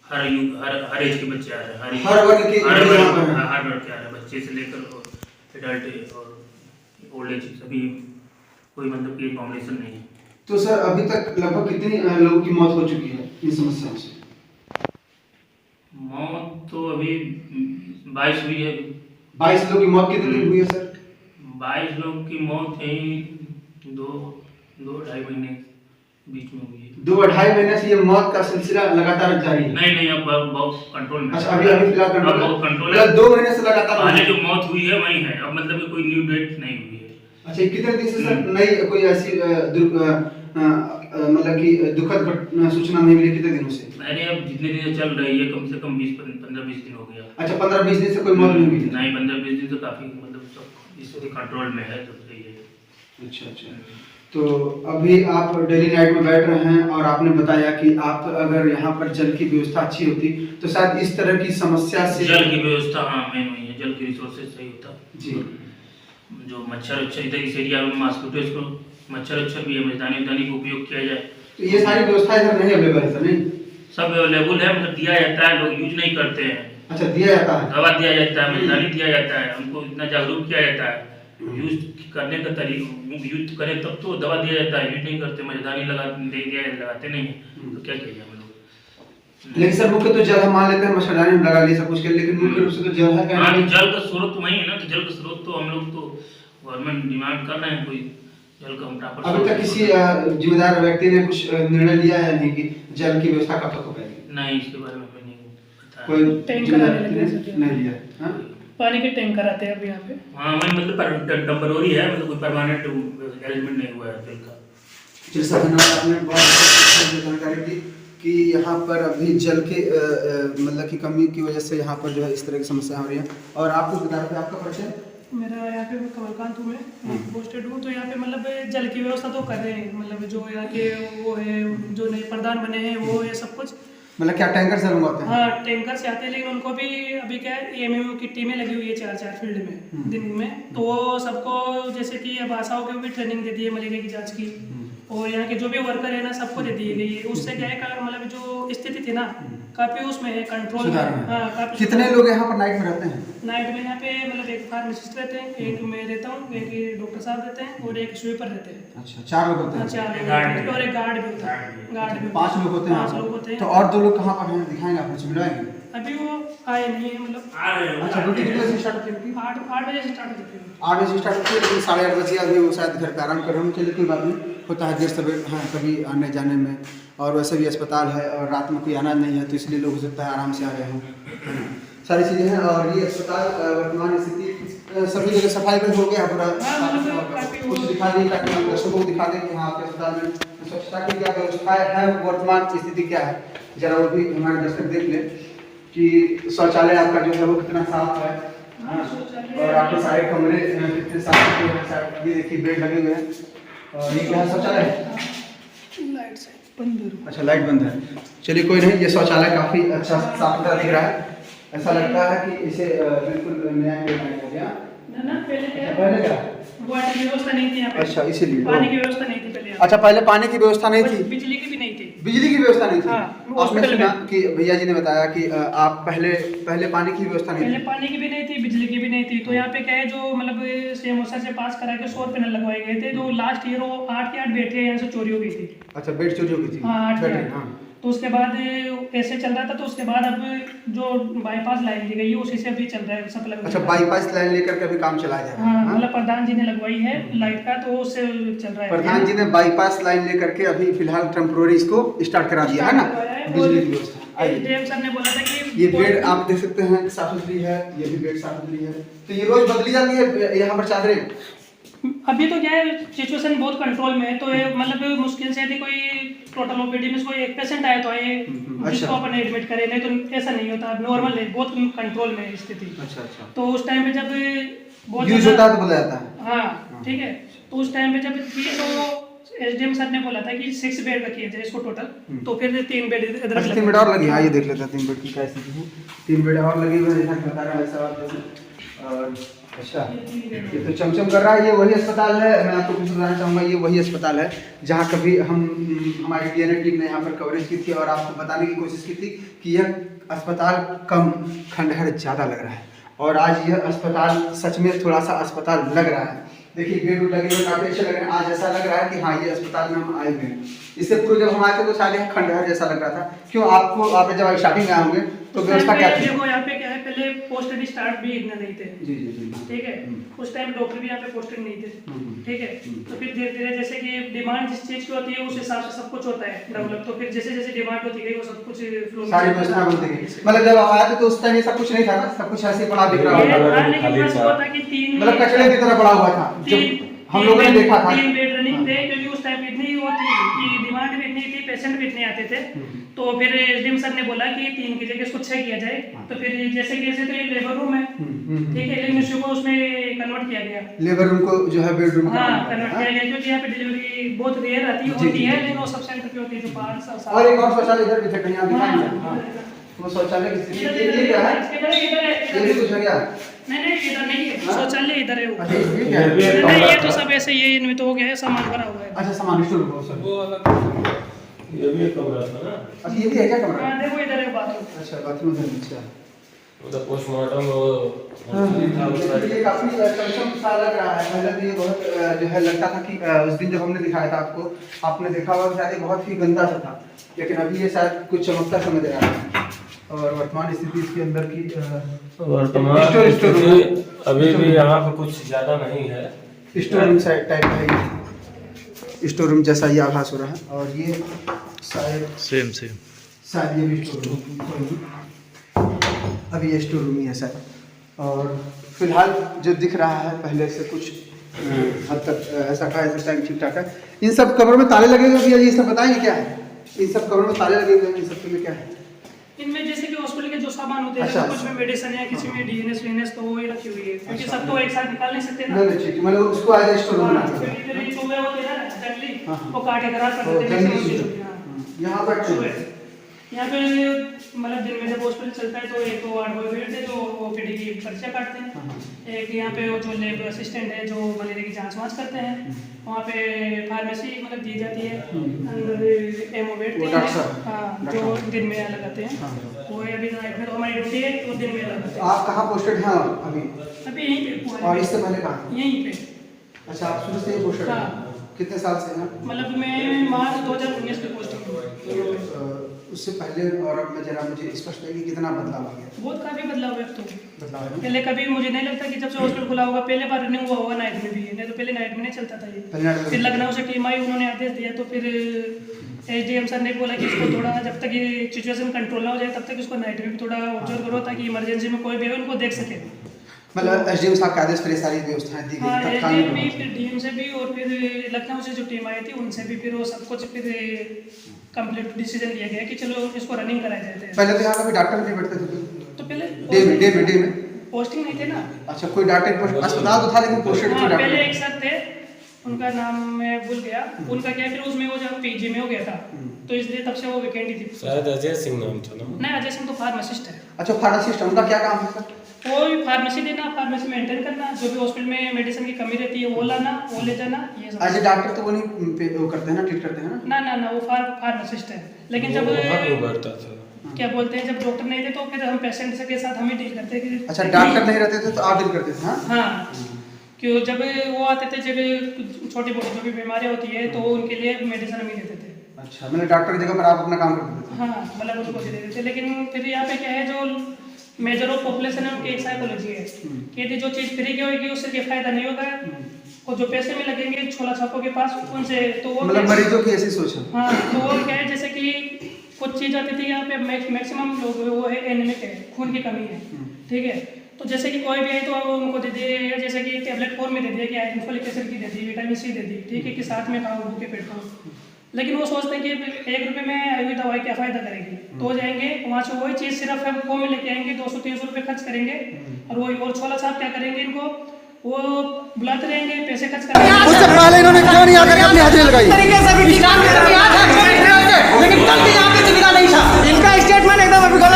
हर एज के बच्चे आ रहे हैं, हर वर्ग के हर वर्ग के आ रहे हैं, बच्चे से लेकर एडल्ट और ओल्ड एज, सभी कोई मतलब कि कॉम्बिनेशन नहीं है। तो सर अभी तक लगभग कितनी लोगों की मौत हो चुकी है इन समस्याओं से? मौत तो अभी 22 हुई है। 22 लोगों की मौत कितने दिन हुई है सर? 22 लोगों की मौत यही 2-2.5 महीने बीच में हुई है। 2-2.5 महीने से ये मौत का सिलसिला लगातार जारी है? नहीं, अब बहुत कंट्रोल में। अच्छा, अभी फिलहाल कंट्रोल है? बहुत कंट्रोल है। 2 महीने से लगातार पहले जो मौत हुई है वही है, अब मतलब कोई न्यू डेट नहीं हुई है। अच्छा, कितने दिन से सर नई कोई ऐसी मतलब कि दुखद सूचना नहीं मिली कितने दिनों से? अरे अब जितने दिन चल रही है, कम से कम 15-20 दिन हो गया। अच्छा, 15-20 दिन से कोई मौत नहीं हुई? नहीं, 15-20 दिन तो काफी मतलब सब इस कंट्रोल में है, सब सही है। अच्छा। तो अभी आप डेली नाइट में बैठ रहे हैं और आपने बताया कि आप अगर यहाँ पर जल की व्यवस्था अच्छी होती तो शायद इस तरह की समस्या से। जल की व्यवस्था, हाँ, मेन वही है, जल की रिसोर्सेज सही होता जी। जो मच्छर इधर इस एरिया में मॉस्किटोज को मच्छर भी है, मच्छरदानी का उपयोग किया जाए। तो ये सारी व्यवस्था इधर नहीं अवेलेबल है सर? नहीं, सब अवेलेबल है, मतलब दिया जाता है, लोग यूज नहीं करते हैं। अच्छा, दिया जाता है, दवा दिया जाता है, मच्छरदानी दिया जाता है, उनको इतना जागरूक किया जाता है, यूज करने का तरीका, यूज करें तब तो दवा दिया जाता है, यूज नहीं करते, मच्छरदानी लगाते नहीं है, तो क्या किया जाए हम लोग। लेकिन सर मुख्य तो जल हम मान लेते हैं, मच्छरदानी हम लगा लिए सब कुछ के, लेकिन मुख्य रूप से तो जल है। हाँ, जल का स्रोत वही है ना, तो जल का स्रोत तो हम लोग तो गवर्नमेंट डिमांड कर रहे हैं, कोई जल का प्रॉपर। अभी तक किसी जिम्मेदार व्यक्ति ने कुछ निर्णय लिया है नहीं कि जल की व्यवस्था कब तक हो पाएगी? नहीं, इसके बारे में नहीं पता। कोई टैंकर नहीं लिया? हाँ, पानी के टैंकर आते हैं अभी यहाँ पे। हाँ, वही मतलब टेम्पररी है, मतलब कोई परमानेंट अरेंजमेंट नहीं हुआ है जल का। जी सर, धन्यवाद, आपने बहुत जानकारी दी कि यहाँ पर अभी जल के मतलब की कमी की वजह से यहाँ पर जो है इस तरह की समस्या हो रही है। और आप कुछ बता रहे थे, आपका परिचय? मेरा यहाँ पे कमलकांत हूँ, मैं पोस्टेड हूँ। तो यहाँ पे मतलब जल की व्यवस्था तो कर रहे हैं, मतलब जो यहाँ के वो है, जो नए प्रधान बने हैं वो है सब कुछ। मतलब क्या टैंकर से मंगवाते हैं? हाँ, टैंकर से आते हैं, लेकिन उनको भी अभी क्या है, एएमयू की टीमें लगी हुई है 4 फील्ड में दिन में। तो वो सबको जैसे कि अब आशाओं को भी ट्रेनिंग दे दी है मलेरिया की जाँच की, और यहाँ के जो भी वर्कर है ना सबको दे दी गई है। उससे क्या है, मतलब जो स्थिति थी ना काफी उसमें है कंट्रोल में। हाँ, काफी। कितने लोग यहाँ पर नाइट में रहते हैं? नाइट में यहाँ पे मतलब एक फार्मासिस्ट रहते हैं, एक मैं रहता हूँ, एक डॉक्टर साहब रहते हैं और एक स्वीपर रहते हैं। अच्छा, 4 लोग होते हैं? 4 लोग, और एक गार्ड भी होता है। गार्ड भी 5 लोग होते हैं। 5 लोग होते हैं। तो और 2 लोग कहाँ पर हैं, दिखाएंगे आप मुझे, मिलाएंगे? अभी वो आए नहीं है, मतलब अच्छा, ड्यूटी कितने बजे स्टार्ट होती है? 8 बजे से स्टार्ट होती है। 8 बजे स्टार्ट होती है, लेकिन 8:30 बजे अभी वो शायद घर पे आराम कर रहे हैं। चलिए कोई बात नहीं, होता है देर सवेर, हाँ, कभी आने जाने में। और वैसे भी अस्पताल है और रात में कोई आना नहीं है, तो इसलिए लोग हो सकता है आराम से आ गए हों, सारी चीज़ें हैं। और ये अस्पताल वर्तमान स्थिति सभी जगह सफाई में हो गया पूरा, कुछ दिखा दें ताकि हम दर्शकों को दिखा दें कि हाँ, आपके अस्पताल में स्वच्छता की क्या व्यवस्था है, वर्तमान स्थिति क्या है। जरा वो भी हमारे दर्शक देख लें कि शौचालय आपका जो है वो कितना साफ है, और आपके सारे कमरे कितने साफ हैं। ये देखिए बेड लगे हुए हैं, और ये क्या है, शौचालय? लाइट से बंद है। अच्छा, लाइट बंद है। चलिए कोई नहीं, ये शौचालय काफ़ी अच्छा साफ सुथरा दिख रहा है, ऐसा लगता है कि इसे बिल्कुल नया हो गया ना। पहले क्या वाटर की व्यवस्था नहीं थी यहाँ पे। अच्छा, इसीलिए पानी की व्यवस्था नहीं थी पहले। अच्छा, पहले पानी की व्यवस्था नहीं थी, बिजली की भी नहीं थी। बिजली की व्यवस्था नहीं थी। हाँ, आपने हॉस्पिटल सुना में। कि भैया जी ने बताया कि आप पहले पानी की व्यवस्था नहीं पहले थी। पानी की भी नहीं थी, बिजली की भी नहीं थी। तो यहाँ पे क्या है, जो मतलब सीएम से पास करा के सौर पैनल लगवाए गए थे, जो लास्ट ईयर वो 8 के 8 बैटरियाँ यहाँ से चोरी हो गई थी। अच्छा, बेड चोरी हो गई थी। हाँ, 8 के बैटरी, 8। हाँ। तो उसके बाद ऐसे चल रहा था, तो उसके बाद अब जो बाईपास लाइन ली गई है उसी से अभी चल रहा है सप्लाई। अच्छा, बाईपास लाइन लेकर के अभी काम चलाया जा रहा है। हाँ, मतलब प्रधान जी ने लगवाई है लाइट का, तो उससे चल रहा है। प्रधान जी ने बाईपास लाइन लेकर के अभी फिलहाल टेम्पोररी इसको स्टार्ट करा दिया है ना, बिजली की व्यवस्था। एसडीएम सर ने बोला था कि ये बेड आप देख सकते हैं साफ सुथरी है, ये भी बेड साफ सुथरी है। तो ये रोज बदली जाती है यहाँ पर चादरें? अभी तो क्या है, सिचुएशन बहुत कंट्रोल में है। तो ये मतलब मुश्किल से यदि कोई टोटल ओपीडी में कोई एक पेशेंट आए तो आए, जिसको अपन एडमिट करें, नहीं तो ऐसा नहीं होता। नॉर्मल है, बहुत कंट्रोल में है स्थिति। अच्छा। तो उस टाइम पे जब बहुत यूज होता है तो बदला जाता है। हाँ, ठीक है। तो उस टाइम पे जब थी तो एसडीएम सर ने बोला था कि 6 बेड रखिए थे इसको टोटल। तो फिर 3 बेड इधर अच्छा, 3 बेड और लगी। हाँ, ये देख लेते हैं 3 बेड की क्या स्थिति है। 3 बेड और लगे हुए हैं, जैसा कि बता रहा है साहब जैसे। और अच्छा, ये तो चमचम कर रहा है। ये वही अस्पताल है, मैं आपको कुछ बताना चाहूँगा, ये वही अस्पताल है जहाँ कभी हमारी डीएनए टीम ने यहाँ पर कवरेज की थी और आपको बताने की कोशिश की थी कि यह अस्पताल कम, खंडहर ज़्यादा लग रहा है। और आज यह अस्पताल सच में थोड़ा सा अस्पताल लग रहा है। देखिए, बेड लगे हुए काफ़ी अच्छे लग रहे हैं। आज ऐसा लग रहा है कि हाँ, ये अस्पताल में हम आए हुए हैं। इससे पूर्व जब हम आए थे तो शायद यह खंडहर जैसा लग रहा था। क्यों, आप जब स्टार्टिंग में आए होंगे तो व्यवस्था क्या थी? देखो, यहाँ पे क्या है, पहले पोस्टेड स्टाफ भी इतने नहीं थे। जी। ठीक है, उस टाइम डॉक्टर भी यहाँ पे पोस्टेड नहीं थे। ठीक है, तो फिर धीरे धीरे जैसे कि डिमांड जिस चीज की होती है उस हिसाब से सब कुछ होता है डेवलप। तो फिर जैसे जैसे डिमांड होती गई वो सब कुछ फ्लो सारी व्यवस्था बनती गई। मतलब जब आप आए थे तो उस टाइम ये सब कुछ नहीं था ना, सब कुछ ऐसे पड़ा दिख रहा होगा। लेकिन बस हुआ था कि 3 मतलब कचरे की तरह पड़ा हुआ था जब हम लोगों ने देखा था। 3 बेड रनिंग थे, क्योंकि उस टाइम इतनी वो थी कि डिमांड भी इतनी थी, पेशेंट भी इतने आते थे। तो फिर एसडीएम सर ने बोला कि 3 की जगह इसको 6 किया जाए। तो फिर जैसे कि ऐसे तो ये लेबर रूम है, ठीक है, लेकिन उसको उसमें कन्वर्ट किया गया। लेबर रूम को जो है बेडरूम हाँ, कन्वर्ट किया गया, क्योंकि यहाँ पे डिलीवरी बहुत रेयर होती है, लेकिन वो सब सेंटर पे होती है जो 5 साल। और एक और शौचालय इधर भी थे, कहीं आप दिखाएंगे? वो शौचालय की स्थिति ये क्या है? ये भी कुछ है क्या? नहीं, इधर नहीं है शौचालय, इधर है वो। अच्छा, ये क्या है? नहीं, ये तो सब ऐसे ये इनमें तो हो गया है, सामान भरा हुआ है। अच्छा, सामान स्टोर रूम सर। ये भी एक कमरा था ना। अच्छा, ये भी है क्या कमरा? हाँ, देखो इधर है बाथरूम। अच्छा, बाथरूम है। अच्छा, उधर पोस्टमार्टम ये काफी कमसम सा लग रहा है। पहले तो ये बहुत जो है लगता था कि उस दिन जब हमने दिखाया था आपको, आपने देखा होगा शायद ये बहुत ही गंदा सा था, लेकिन अभी ये शायद कुछ चमकता समझ रहा है। और वर्तमान स्थिति इसके अंदर की वर्तमान अभी भी यहाँ पे कुछ ज्यादा नहीं है। स्टोर रूम टाइप का है, स्टोर रूम जैसा ये आभास हो रहा है। और ये शायद शायद ये भी स्टोर रूम, अभी ये स्टोर रूम ही है शायद। और फिलहाल जो दिख रहा है पहले से कुछ हद तक ऐसा कहा जा सकता है ठीक ठाक है। इन सब कमरों में ताले लगे हुए भैया जी, सब बताएंगे क्या है? इन सब कमरों में ताले लगे हुए हैं, इन सब में क्या है? इनमें जैसे कि हॉस्पिटल के जो सामान होते हैं, अच्छा, कुछ में मेडिसिन है, किसी में डीएनएस वीएनएस, तो वो ही रखी हुई है, क्योंकि सब तो एक साथ निकाल नहीं सकते ना। नहीं ठीक, मतलब उसको आज स्टोर रूम हाँ, बना दिया। फिर ये चूहे होते हैं ना जंगली, हाँ। वो काटे खराब कर देते हैं, जंगली जैसे चूहे। हाँ। यहाँ पर चूहे। यहाँ पे मतलब दिन में जब हॉस्पिटल चलता है तो एक तो 8 बेड है जो ओपीडी की पर्चियाँ काटते हैं। एक यहाँ पे वो जो लेब असिस्टेंट है जो मलेरिया की जांच वाँच करते हैं। वहाँ पे फार्मेसी मतलब दी जाती है, अंदर एमओ बैठते हैं, हाँ, जो दिन में अलग आते हैं। वो अभी नाइट में तो हमारी ड्यूटी है, तो दिन में अलग आते हैं। आप कहाँ पोस्टेड हैं अभी? अभी यहीं पे। और इससे पहले कहाँ? यहीं पे। अच्छा, आप शुरू से ही पोस्टेड हैं? हाँ। कितने साल से हैं? मतलब मैं मार्च 2019 में पोस्टिंग हुई। उससे पहले और अब में जरा मुझे स्पष्ट है कि कितना बदलाव आ गया? बहुत काफी बदलाव है अब तो। बदलाव है। पहले कभी मुझे नहीं लगता कि जब से हॉस्पिटल खुला होगा पहले बार रनिंग हुआ होगा नाइट में भी, नहीं तो पहले नाइट में नहीं चलता था ये। फिर लखनऊ से टीम आई, उन्होंने आदेश दिया, तो फिर एसडीएम सर ने बोला कि इसको थोड़ा जब तक ये सिचुएशन कंट्रोल ना हो जाए तब तक इसको नाइट में भी थोड़ा ऑब्जर्व करो, ताकि इमरजेंसी में कोई भी है उनको देख सके। मतलब एसडीएम साहब के आदेश पर सारी व्यवस्थाएं दी हाँ, गई एसडीएम भी, फिर डीएम से भी, और फिर लखनऊ से जो टीम आई थी उनसे भी, फिर वो सब कुछ फिर कंप्लीट डिसीजन लिया गया कि चलो इसको रनिंग कराया जाते हैं। पहले तो यहाँ पे डॉक्टर भी बैठते थे तो पहले डे में पोस्टिंग नहीं थे ना। अच्छा, कोई डॉक्टर अस्पताल तो था लेकिन पोस्टेड थे हाँ, डॉक्टर। पहले एक सर थे उनका नाम मैं भूल गया। उनका क्या फिर उसमें वो जब पीजी में हो गया था तो इसलिए तब से वो वैकेंट ही थी। शायद अजय सिंह नाम था ना? नहीं, अजय सिंह तो फार्मासिस्ट है। अच्छा, फार्मासिस्ट, उनका क्या काम है सर? वो भी फार्मेसी देना, फार्मेसी मेंटेन करना, जो भी हॉस्पिटल में मेडिसिन की कमी रहती है वो लाना, वो ले जाना, ये सब। एज ए डॉक्टर तो वो नहीं वो करते हैं ना, ट्रीट करते हैं ना? ना वो फार्मासिस्ट है। लेकिन जब क्या बोलते हैं, जब डॉक्टर नहीं थे तो फिर हम पेशेंट के साथ हम ही डील करते हैं। अच्छा, डॉक्टर नहीं रहते थे तो आप डील करते थे? हाँ, क्यों जब वो आते थे, जब छोटी मोटी जो भी बीमारियाँ होती है तो उनके लिए मेडिसिन हम ही देते थे। अच्छा, मतलब डॉक्टर की जगह पर आप अपना काम करते थे? हाँ, मतलब उनको दे देते थे। लेकिन फिर यहाँ पे क्या है, जो मेजर ऑफ पॉपुलेशन है उनकी एक साइकोलॉजी है कि यदि जो चीज़ फ्री की होगी उससे क्या फायदा नहीं होगा, और जो पैसे में लगेंगे छोला छापों के पास उनसे, तो वो मतलब मरीजों की ऐसी सोच है। हाँ, तो वो क्या है, जैसे कि कुछ चीज़ आती थी यहाँ पे मैक्सिमम लोग वो है एनीमिक है, खून की कमी है, ठीक है। तो जैसे कि कोई भी है तो उनको दे दिए, जैसे कि टेबलेट फॉर्म में दे दिया कि आयरन फोलिक एसिड की दे दी, विटामिन सी दे दी, ठीक है, कि साथ में खाओ भूखे पेट खाओ। लेकिन वो सोचते हैं कि 1 रुपये में आई हुई दवाई क्या फ़ायदा करेगी, तो जाएंगे वहाँ से वही चीज़ सिर्फ हम फॉर्म में लेके आएंगे, 200-300 रुपये खर्च करेंगे, और वही और छोला साहब क्या करेंगे, इनको वो बुलाते रहेंगे, पैसे खर्च करेंगे। उससे पहले इन्होंने क्यों नहीं आकर अपनी हाजिरी लगाई?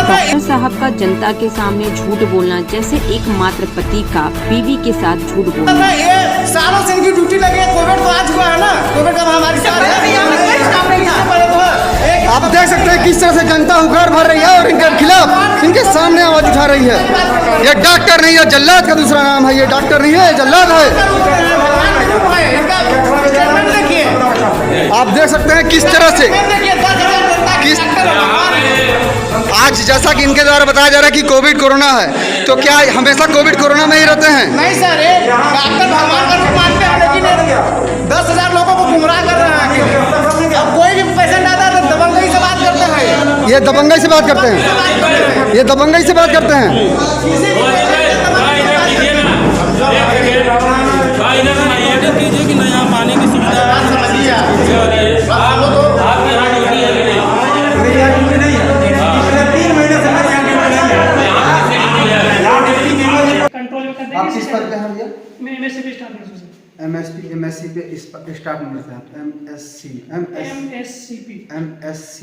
डॉक्टर साहब का जनता के सामने झूठ बोलना जैसे एकमात्र पति का बीवी के साथ झूठ बोलना। ये सालों से इनकी ड्यूटी लगी है, कोविड तो आज हुआ है ना, कोविड का महामारी से आप देख सकते हैं किस तरह से जनता हुकार भर रही है और इनके खिलाफ इनके सामने आवाज उठा रही है। ये डॉक्टर नहीं है, जल्लाद का दूसरा नाम है। ये डॉक्टर नहीं है, जल्लाद है। आप देख सकते हैं किस तरह से आज जैसा कि इनके द्वारा बताया जा रहा है कि कोविड कोरोना है, तो क्या हमेशा कोविड कोरोना में ही रहते हैं? नहीं सर, ये डॉक्टर भगवान का रूप मानते हैं, लेकिन 10,000 लोगों को गुमराह कर रहे हैं। अब कोई भी पेशेंट आता है तो दबंगई से बात करते हैं। ये दबंगई से बात करते हैं, ये दबंगई से बात करते हैं। कीजिए कि नहीं, यहाँ पानी की सुविधा कंट्रोल में कर आप किस देंगे। पद पे हैं भैया? मैं MSc पे स्टार्ट कर दूँ। MSc पे स्टाफ नंबर से आप MSc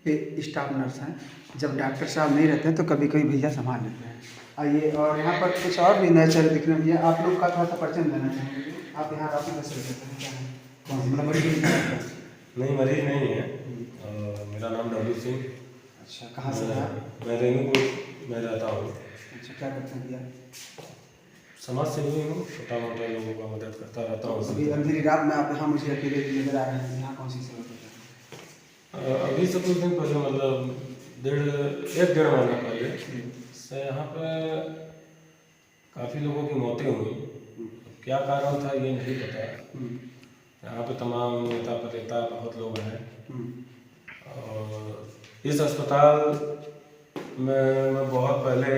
पे स्टाफ नर्स हैं। जब डॉक्टर साहब नहीं रहते हैं तो कभी कभी भैया संभाल लेते हैं। आइए, और यहाँ पर कुछ और भी नए चेहरे दिख रहे हैं भैया। आप लोग का थोड़ा सा परिचय देना चाहेंगे? आप यहाँ आप कैसे रहते हैं, क्या है, कौन मतलब मरीज नहीं, मरीज नहीं है। मेरा नाम डब्लू सिंह। अच्छा, कहाँ से है? मैं रेणुपुर में रहता हूँ। अच्छा, क्या करते हैं भैया? समाज सेवी हूँ, छोटा मोटा लोगों का मदद करता रहता हूँ। अभी अंधेरी रात में आप यहाँ मुझे अकेले नजर आ रहे हैं, यहाँ कौन सी सेवा करते हैं? अभी से कुछ दिन पहले, मतलब 1-1.5 महीना पहले से यहाँ पे काफ़ी लोगों की मौतें हुई। क्या कारण था ये नहीं पता। यहाँ पे तमाम नेता प्रतिनेता बहुत लोग हैं, और इस अस्पताल में बहुत पहले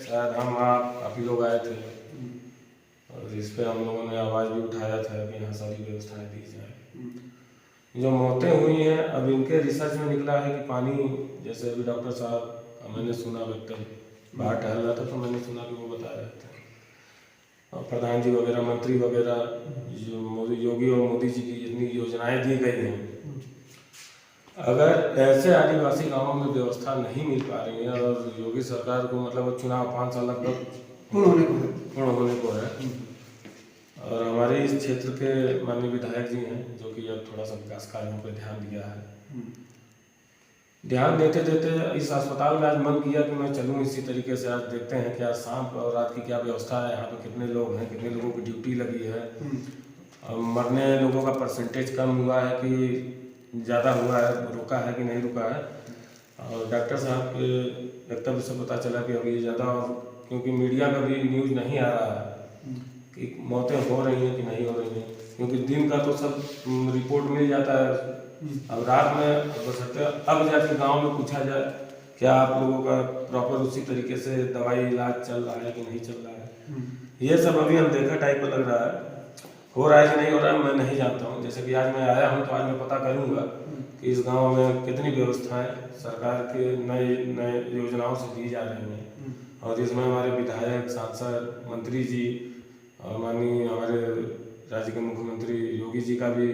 शायद हम आप काफ़ी लोग आए थे, और इस पे हम लोगों ने आवाज़ भी उठाया था कि यहाँ सारी व्यवस्थाएं दी जाए। जो मौतें हुई हैं, अब इनके रिसर्च में निकला है कि पानी, जैसे अभी डॉक्टर साहब मैंने सुना, व्यक्ति बाहर टहल रहा था तो मैंने सुना कि वो बता रहे थे, और प्रधान जी वगैरह, मंत्री वगैरह, जो मोदी, योगी और मोदी जी की जितनी योजनाएं दी गई हैं, अगर ऐसे आदिवासी गांवों में व्यवस्था नहीं मिल पा रही है, और योगी सरकार को मतलब चुनाव 5 साल लगभग पूर्ण होने को है, और हमारे इस क्षेत्र के माननीय विधायक जी हैं जो कि अब थोड़ा सा विकास कार्यों पर ध्यान दिया है। ध्यान देते देते इस अस्पताल में आज मन किया कि मैं चलूँ इसी तरीके से। आज देखते हैं क्या शाम और रात की क्या व्यवस्था है, यहाँ पे कितने लोग हैं, कितने लोगों की ड्यूटी लगी है, और मरने लोगों का परसेंटेज कम हुआ है कि ज़्यादा हुआ है, रुका है कि नहीं रुका है। और डॉक्टर साहब के वक्तव्य से पता चला कि अभी ज़्यादा, और क्योंकि मीडिया का भी न्यूज़ नहीं आ रहा है कि मौतें हो रही हैं कि नहीं हो रही हैं, क्योंकि दिन का तो सब रिपोर्ट मिल जाता है। अब रात में हो सकता है अब जाके गांव में पूछा जाए क्या आप लोगों का प्रॉपर उसी तरीके से दवाई इलाज चल रहा है कि नहीं चल रहा है। ये सब अभी हम देखा टाइप का लग रहा है। हो रहा है कि नहीं हो रहा है मैं नहीं जानता हूँ। जैसे कि आज मैं आया हूँ तो आज मैं पता करूँगा कि इस गाँव में कितनी व्यवस्थाएँ सरकार के नए योजनाओं से दी जा रही हैं, और जिसमें हमारे विधायक, सांसद, मंत्री जी और माननीय हमारे राज्य के मुख्यमंत्री योगी जी का भी,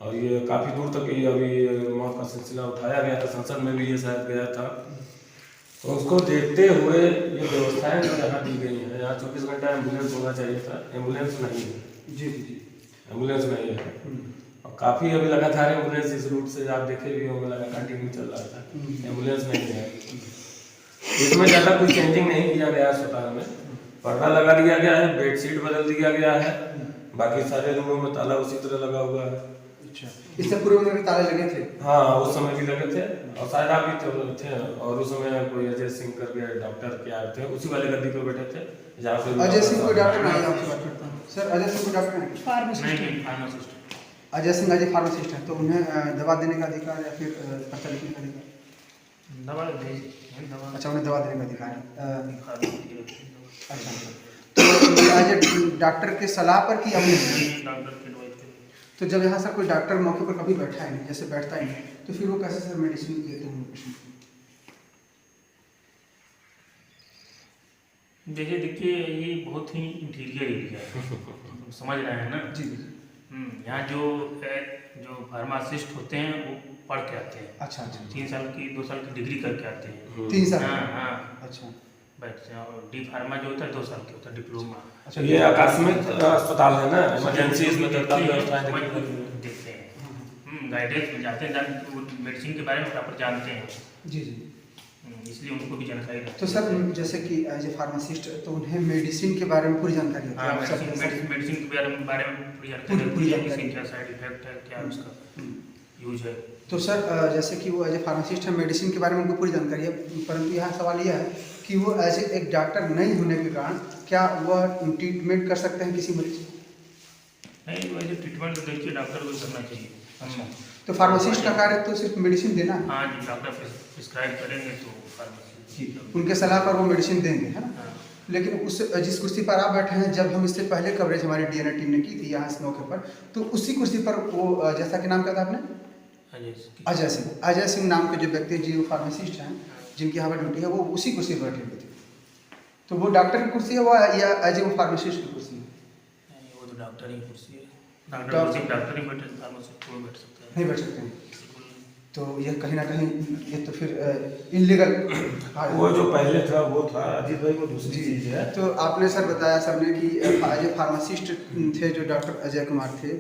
और ये काफ़ी दूर तक ये अभी मौत का सिलसिला उठाया गया था, संसद में भी ये शायद गया था। तो उसको देखते हुए ये व्यवस्थाएं जो यहाँ दी गई हैं, यहाँ 24 घंटा एम्बुलेंस होना चाहिए था, एम्बुलेंस नहीं है। जी जी, एम्बुलेंस नहीं है। और काफ़ी अभी लगातार एम्बुलेंस इस रूट से आप देखे भी होंगे, लगा कंटिन्यू चल रहा था, एम्बुलेंस नहीं है। इसमें ज़्यादा कुछ चेंजिंग नहीं किया गया अस्पताल में, पर्दा लगा दिया गया है, बेडशीट बदल दिया गया है, बाकी सारे रूमों में ताला उसी तरह लगा हुआ है। अच्छा, इससे पूर्व में भी ताले लगे थे? हाँ, उस समय भी लगे थे, और शायद आप भी थे, और उस समय कोई अजय सिंह करके डॉक्टर के आए थे, उसी वाले गद्दी पे बैठे थे जहाँ पे। अजय सिंह कोई डॉक्टर नहीं, आपसे बात करता हूँ सर। अजय सिंह कोई डॉक्टर नहीं? फार्मासिस्ट। अजय सिंह अजय फार्मासिस्ट है, तो उन्हें दवा देने का अधिकार या फिर पर्चा लिखने का अधिकार? अच्छा, उन्हें दवा देने का अधिकार है। अच्छा, तो डॉक्टर के सलाह पर कि अपने? तो जब यहाँ सर कोई डॉक्टर मौके पर कभी बैठा है नहीं, जैसे बैठता ही नहीं, तो फिर वो कैसे सर मेडिसिन देते हैं? देखिए ये बहुत ही इंटीरियर एरिया है, समझ रहे हैं ना जी। यहाँ जो फार्मासिस्ट होते हैं वो पढ़ के आते हैं। अच्छा अच्छा, 3 साल की 2 साल की डिग्री करके आते हैं। 3 साल? हाँ। अच्छा, बैठते हैं। और डी फार्मा जो होता है 2 साल की होता है, डिप्लोमा। अच्छा, ये आकस्मिक अस्पताल है ना, इमरजेंसी इसमें तत्काल व्यवस्थाएं देखते हैं, गाइडेंस में जाते हैं, मेडिसिन के बारे में प्रॉपर जानते हैं। जी जी, इसलिए उनको भी जानकारी रहती है। तो सर जैसे कि एज ए फार्मासिस्ट तो उन्हें मेडिसिन के बारे में पूरी जानकारी होती है? मेडिसिन के बारे में पूरी जानकारी रहती है, मेडिसिन क्या साइड इफेक्ट है, क्या उसका यूज है। तो सर जैसे कि वो एज ए फार्मासिस्ट है, मेडिसिन के बारे में उनको पूरी जानकारी है, परंतु यहाँ सवाल यह है कि वो एज ए एक डॉक्टर नहीं होने के कारण क्या वह ट्रीटमेंट कर सकते हैं किसी मरीज? नहीं, वैसे ट्रीटमेंट तो देखिए डॉक्टर को करना चाहिए। अच्छा, तो फार्मासिस्ट का कार्य तो सिर्फ मेडिसिन देना है? हाँ जी, डॉक्टर प्रिस्क्राइब करेंगे तो फार्मासिस्ट उनके सलाह पर वो मेडिसिन देंगे, है ना? लेकिन उस जिस कुर्सी पर आप बैठे हैं, जब हम इससे पहले कवरेज हमारी डीएनए टीम ने की थी यहाँ इस मौके पर, तो उसी कुर्सी पर वो जैसा कि नाम क्या था आपने? अजय सिंह। अजय सिंह नाम के जो व्यक्ति जी वो फार्मासिस्ट हैं, जिनकी यहाँ पर ड्यूटी है, वो उसी कुर्सी पर बैठे हुए थे। तो वो डॉक्टर की कुर्सी है वो, या एज ए वो फार्मासिस्ट की कुर्सी है? वो तो डॉक्टर ही कुर्सी है, डॉक्टर ही बैठे, फार्मासिस्ट कोई बैठ सकता है? नहीं बैठ सकते हैं। तो यह कहीं ना कहीं ये तो फिर इनलीगल। वो जो पहले था वो था अजीत भाई, को दूसरी चीज़ है। तो आपने सर बताया सर ने कि एज ए फार्मासिस्ट थे जो डॉक्टर अजय कुमार थे,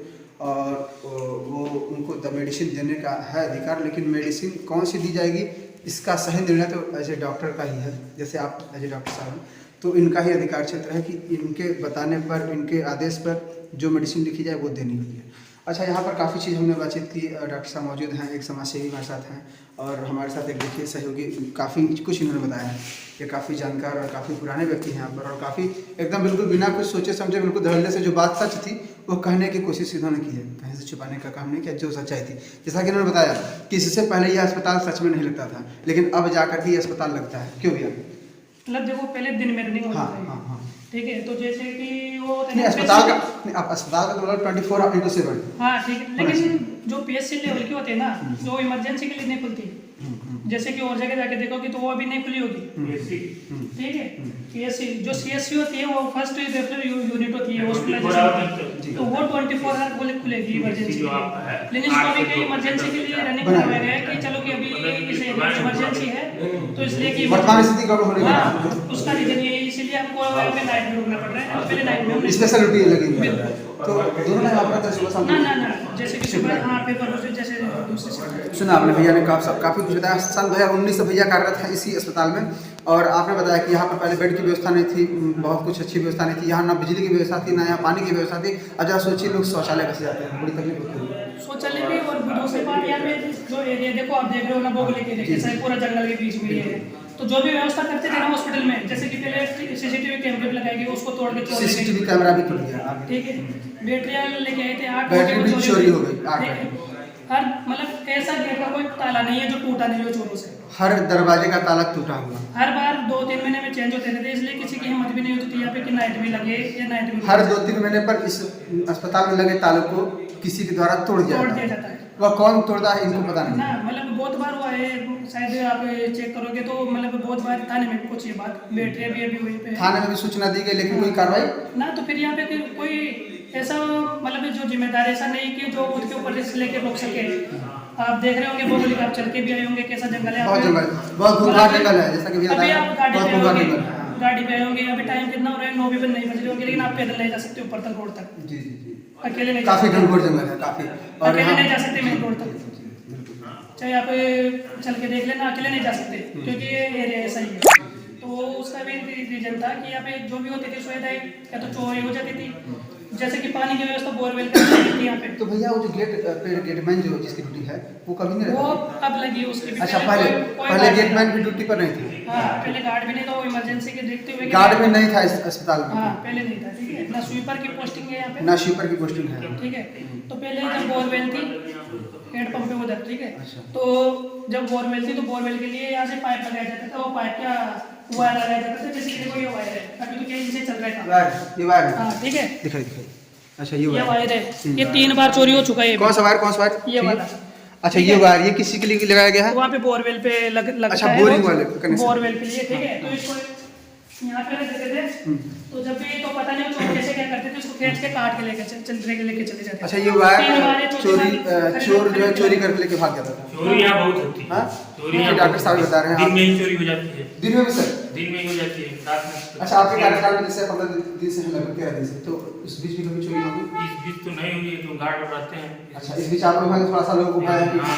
और वो उनको मेडिसिन देने का है अधिकार, लेकिन मेडिसिन कौन सी दी जाएगी इसका सही निर्णय तो एज ए डॉक्टर का ही है। जैसे आप एज ए डॉक्टर साहब हैं, तो इनका ही अधिकार क्षेत्र है कि इनके बताने पर, इनके आदेश पर जो मेडिसिन लिखी जाए वो देनी होती है। अच्छा, यहाँ पर काफ़ी चीज़ हमने बातचीत की, डॉक्टर साहब मौजूद हैं, एक समाज सेवी हमारे साथ हैं, और हमारे साथ एक देखिए सहयोगी काफ़ी कुछ इन्होंने बताया है कि काफ़ी जानकार और काफ़ी पुराने व्यक्ति हैं यहाँ पर, और काफ़ी एकदम बिल्कुल बिना कुछ सोचे समझे, बिल्कुल धड़ल्ले से जो बात सच थी वो कहने की कोशिश इन्होंने की है, कहीं से छुपाने का काम नहीं किया, जो सच्चाई थी। जैसा कि इन्होंने बताया कि इससे पहले यह अस्पताल सच में नहीं लगता था, लेकिन अब जाकर के ये अस्पताल लगता है। क्यों भैया? मतलब देखो पहले दिन में रनिंग होता है। हाँ, ठीक है, तो जैसे कि वो नहीं, अस्पताल का तो 24/7। हाँ ठीक है, लेकिन जो PSC लेवल की होते हैं ना, जो इमरजेंसी के लिए नहीं खुलती, जैसे कि और जगह जाके देखोगे तो वो अभी नहीं खुली होगी। ठीक है, PSC जो CSC होती है वो फर्स्ट रेफरल यूनिट होती है हॉस्पिटलाइजेशन, तो वो 24 आवर खुलेगी इमरजेंसी के लिए। लेकिन इसको अभी कहीं इमरजेंसी के लिए रनिंग करवाया गया है कि चलो कि अभी इसे इमरजेंसी है, तो इसलिए कि वर्तमान स्थिति गड़बड़ होने हाँ, उसका रीजन ये, इसीलिए हमको नाइट में रुकना पड़ रहा है। पहले नाइट में स्पेशलिटी लगी, तो दोनों ने आपका तो सुबह शाम ना जैसे कि सुबह हाँ पेपर से जैसे दूसरे सुना आपने, भैया ने काफ़ी कुछ बताया। सन 2019 से भैया कार्यरत है इसी अस्पताल में, और आपने बताया कि यहाँ पर पहले बेड की व्यवस्था नहीं थी, बहुत कुछ अच्छी व्यवस्था नहीं थी, यहाँ ना बिजली की व्यवस्था थी, ना यहाँ पानी की व्यवस्था थी। अब जरा सोचिए, लोग शौचालय कैसे जाते हैं, बड़ी तकलीफ होती है शौचालय भी। और दूसरी बात यहाँ पे जो एरिया देखो, आप देख रहे हो ना, बोगले के देखिए पूरा जंगल के बीच में है, तो जो भी व्यवस्था करते थे ना हॉस्पिटल में, जैसे कि पहले CCTV कैमरे लगाए गए, उसको तोड़ के CCTV कैमरा भी टूट गया। ठीक है, बैटरियाँ लेके आए थे, 8 बैटरी भी चोरी हो गई। हर मतलब ऐसा गेट का कोई ताला नहीं है जो टूटा नहीं हो चोरों से। हर दरवाजे का ताला टूटा हुआ, हर बार 2-3 महीने में चेंज होते थे, इसलिए किसी की हिम्मत भी नहीं होती थी यहाँ पे कि नाइट में लगे या नाइट में। हर 2-3 महीने पर इस अस्पताल में लगे तालों को किसी के द्वारा तोड़ दिया जाता है। वह कौन तोड़ता है इनको पता नहीं ना, मतलब बहुत बार हुआ है, शायद आप चेक करोगे तो मतलब बहुत बार थाने में कुछ ये बात बैटरी भी अभी वहीं पे थाने में भी सूचना दी गई, लेकिन कोई कार्रवाई ना। तो फिर यहाँ पे कोई ऐसा मतलब जो जिम्मेदार ऐसा नहीं कि जो खुद के ऊपर रिस्क लेके रोक सके। आप देख रहे होंगे भौगोलिक, आप चल के भी आए होंगे कैसा जंगल है। बहुत जंगल, बहुत घूमघाट जंगल है, जैसा कि भैया अभी बताया, आप गाड़ी बहुत पे घूमघाट आएंगे, जंगल है। गाड़ी पे आएंगे, अभी टाइम कितना हो रहा है, 9 भी नहीं बज रहे होंगे, लेकिन आप पैदल नहीं जा सकते ऊपर तक, रोड तक। जी जी जी, अकेले नहीं जा काफी सकते, घनघोर जंगल है काफी। और अकेले यहाँ नहीं जा सकते मेन रोड तक, चाहे आप चल के देख लेना, अकेले नहीं जा सकते क्योंकि ये एरिया ऐसा ही है। तो उसका भी रीजन था कि यहाँ पे जो भी होती थी सुविधाएं या तो चोरी हो जाती थी, जैसे कि पानी की व्यवस्था बोरवेल की थी यहाँ पे। तो भैया वो जो गेटमैन जो जिसकी ड्यूटी है वो कभी नहीं वो रहता? अब लगी उसकी भी। अच्छा, पहले गेटमैन भी ड्यूटी पर नहीं थी? हाँ, पहले गार्ड भी नहीं था, वो इमरजेंसी के देखते हुए गार्ड में नहीं था इस अस्पताल में? हाँ, पहले नहीं था, ठीक है ना। स्वीपर की पोस्टिंग है यहाँ पे, ना स्वीपर की पोस्टिंग है, ठीक है। तो पहले जब बोरवेल थी हेड पंप पे उधर, ठीक है। अच्छा। तो जब बोरवेल थी तो बोरवेल के लिए यहाँ से पाइप लगाया जाता था, वो पाइप क्या वायर लगाया जाता था, जैसे कि देखो ये वायर है, अभी तो क्या इनसे चल रहा था ये वायर है? हाँ, ठीक है, दिखाई दिखाई। अच्छा, ये वायर है, ये 3 बार चोरी हो चुका है। कौन सा वायर, कौन सा वायर? ये वाला। अच्छा, ये वायर ये किसी के लिए लगाया गया है? वहाँ पे बोरवेल पे लगता अच्छा, है, बोरिंग वाले कनेक्शन। बोरवेल के लिए, ठीक है। तो इसको यहाँ पे रख देते थे, तो जब भी तो पता नहीं चोर कैसे क्या करते थे, इसको खींच के काट के लेके चले जाते। अच्छा, ये वायर चोर जो है चोरी करके लेके भाग जाता था? चोरी यहाँ बहुत होती है। हाँ? चोरी डॉक्टर साहब बता रहे हैं दिन में ही चोरी हो जाती है। दिन में भी सर? दिन में ही हो जाती है, रात में। अच्छा, आपके कार्यकाल में जैसे 15 दिन से लगभग 13 दिन से, तो इस बीच भी कभी चोरी होगी? इस बीच तो नहीं होगी, तो गार्ड रहते हैं। अच्छा, इस बीच आप लोग हैं थोड़ा सा लोगों को उठाया है? हाँ,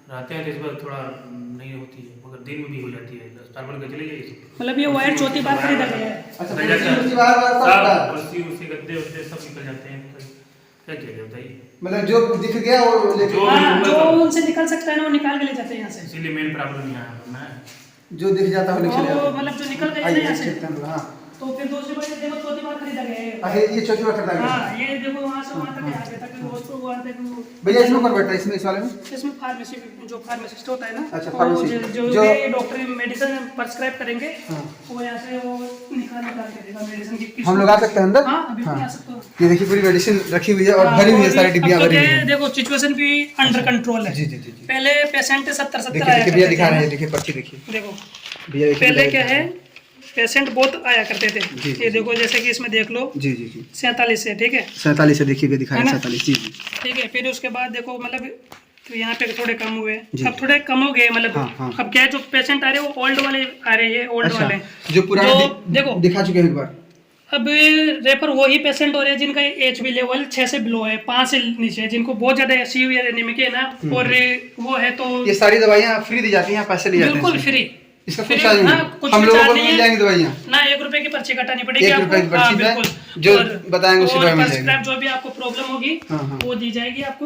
रहते हैं तो इस बार थोड़ा नहीं होती है, मगर दिन में भी हो जाती है। अस्पताल बन के चले जाइए। मतलब ये वायर चौथी बार खरीदा गया है। अच्छा, कुर्सी गद्दे उद्दे सब निकल जाते हैं, क्या किया जाता है? मतलब जो दिख गया वो लेके, जो उनसे निकल सकता है ना वो निकाल के ले जाते हैं यहाँ से। इसीलिए मेन प्रॉब्लम यहाँ है, जो दिख जाता है वो लेके चले जाते हैं। मतलब जो निकल गए ना यहाँ से, हाँ। तो फिर दूसरी बार देखो चौथी बार खरीदा गया है। अरे ये चौथी बार खरीदा गया? हाँ, ये देखो वहाँ से वहाँ तक आ गया था, दोस्तों वहाँ तक। भैया इसमें कौन बैठता है इसमें, इस वाले में? इसमें फार्मेसी, जो फार्मासिस्ट होता है ना, अच्छा, वो फार्मेसी जो भी डॉक्टर मेडिसिन प्रिस्क्राइब करेंगे, हाँ। वो यहाँ से वो निकाल के देगा मेडिसिन की। हम लोग आ सकते हैं अंदर? हाँ, अभी आ सकते हो। ये देखिए पूरी मेडिसिन रखी हुई है और भरी हुई है, सारी डिब्बियां भरी हुई है। देखो सिचुएशन भी अंडर कंट्रोल है। जी जी जी। पहले पेशेंट 70 देखिए आया भैया दिखा रहे हैं, करते देखिए पर्ची देखिए थे। देखो भैया, पहले क्या है, पेशेंट बहुत आया करते थे। ये देखो जैसे कि इसमें देख लो, जी जी जी, 47 है, ठीक है। 47 से देखिए दिखा रहे हैं, 47 जी जी, ठीक है। फिर उसके बाद देखो मतलब तो यहाँ पे थोड़े कम हुए, अब थोड़े कम हो गए, मतलब हाँ। अब क्या है, जो पेशेंट आ रहे हैं वो ओल्ड वाले आ रहे हैं, ओल्ड अच्छा, वाले जो पुराने देखो दिखा चुके हैं एक बार। अब रेफर वही पेशेंट हो रहे हैं जिनका एचबी लेवल 6 से बिलो है, 5 से नीचे है, जिनको बहुत ज्यादा सीवियर एनीमिक है ना, और वो है तो ये सारी दवाइयाँ फ्री दी जाती हैं, पैसे लिए जाते हैं? बिल्कुल फ्री, इसका कुछ चार्ज नहीं? कुछ हम लोगों को नहीं मिल जाएंगी दवाइयाँ ना, 1 रुपए की पर्ची कटानी पड़ेगी 1 रुपए की आपको। पर्ची बिल्कुल, जो बताएंगे उसी दवाई मिल जाएगी। जो भी आपको प्रॉब्लम होगी वो दी जाएगी आपको,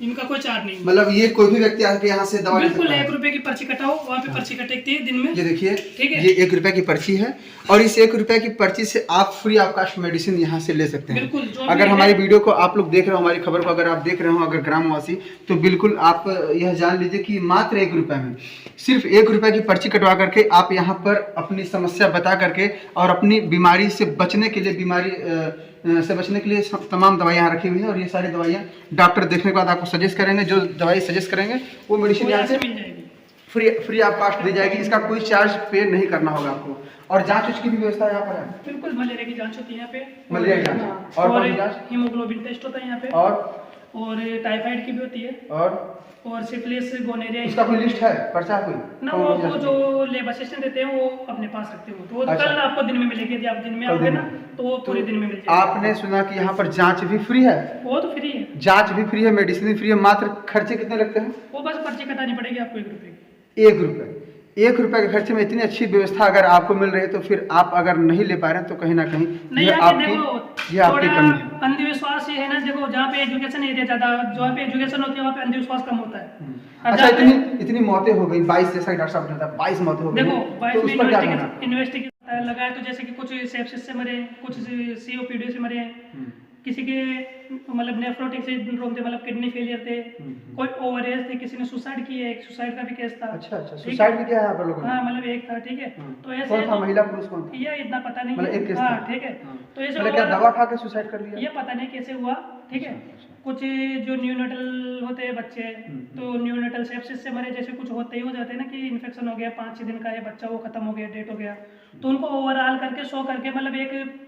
इनका कोई चार्ज नहीं। मतलब ये कोई भी व्यक्ति आके यहाँ से दवा ले बिल्कुल, सकता है? 1 रुपए की पर्ची कटाओ, वहाँ पे पर्ची कटेगी है दिन में। ये देखिए, ठीक है, ये 1 रुपए की पर्ची है और इस 1 रुपए की पर्ची से आप फ्री ऑफ कॉस्ट मेडिसिन यहाँ से ले सकते हैं। बिल्कुल, अगर हमारी वीडियो को आप लोग देख रहे हो, हमारी खबर को अगर आप देख रहे हो, अगर ग्रामवासी, तो बिल्कुल आप यह जान लीजिए कि मात्र 1 रुपए में, सिर्फ 1 रुपए की पर्ची कटवा करके आप यहाँ पर अपनी समस्या बता करके और अपनी बीमारी से बचने के लिए, बीमारी से बचने के लिए तमाम दवाइयाँ यहाँ रखी हुई हैं। और ये सारी दवाइयाँ डॉक्टर देखने के बाद आपको सजेस्ट करेंगे, जो दवाई सजेस्ट करेंगे वो मेडिसिन यहाँ से फ्री ऑफ कॉस्ट दी जाएगी। इसका कोई चार्ज पे नहीं करना होगा आपको। और जांच की भी व्यवस्था यहाँ पर है? बिल्कुल, मलेरिया की जांच होती है यहाँ पे, मलेरिया की जांच और हीमोग्लोबिन टेस्ट होता है यहाँ पे, और टाइफाइड की भी होती है, और सिफिलिस, गोनेरिया। इसका कोई लिस्ट है, पर्चा कोई ना? वो जो लेब असिस्टेंट देते हैं वो अपने पास रखते हो, तो अच्छा। कल आपको दिन में मिलेगी। यदि आप दिन में आओगे ना तो वो पूरे दिन में मिल जाएगी। आपने सुना कि यहाँ पर जांच भी फ्री है? वो तो फ्री है, जांच भी फ्री है, मेडिसिन भी फ्री है। मात्र खर्चे कितने लगते हैं? वो बस पर्ची कटानी पड़ेगी आपको 1 रुपए की। 1 रुपए, 1 रुपए के खर्चे में इतनी अच्छी व्यवस्था अगर आपको मिल रही है, तो फिर आप अगर नहीं ले पा रहे हैं तो कहीं ना कहीं नहीं, ये आपकी कमी है। अंधविश्वास ये है ना, देखो जहाँ पे एजुकेशन एरिया ज्यादा, जहाँ पे एजुकेशन होती है वहाँ पे अंधविश्वास कम होता है। अच्छा, इतनी मौतें हो गई, 22 जैसा डॉक्टर साहब ने बताया, 22 मौतें हो गई। देखो 22 में इन्वेस्टिगेशन लगाया, तो जैसे कि कुछ सेप्सिस से मरे, कुछ COPD से मरे, किसी के मतलब नेफ्रोटिक सिंड्रोम थे, मतलब किडनी फेलियर थे, कोई ओवरएज थे, किसी ने सुसाइड की है, एक सुसाइड का भी केस था। अच्छा, सुसाइड भी किया है आप लोगों ने? हाँ, मतलब एक था, ठीक है। तो ऐसे कौन था, महिला पुरुष कौन था? ये इतना पता नहीं, मतलब एक केस हाँ, था, ठीक है। तो ऐसे मतलब क्या दवा खा के सुसाइड कर लिया? ये पता नहीं कैसे हुआ, ठीक है। कुछ जो न्यूनेटल होते हैं बच्चे, तो न्यूनेटल सेप्सिस से मरे, जैसे कुछ होते ही हो जाते हैं ना कि इन्फेक्शन हो गया, 5-6 दिन का है बच्चा, वो खत्म हो गया, डेट हो गया, तो उनको ओवरऑल करके 100 करके, मतलब एक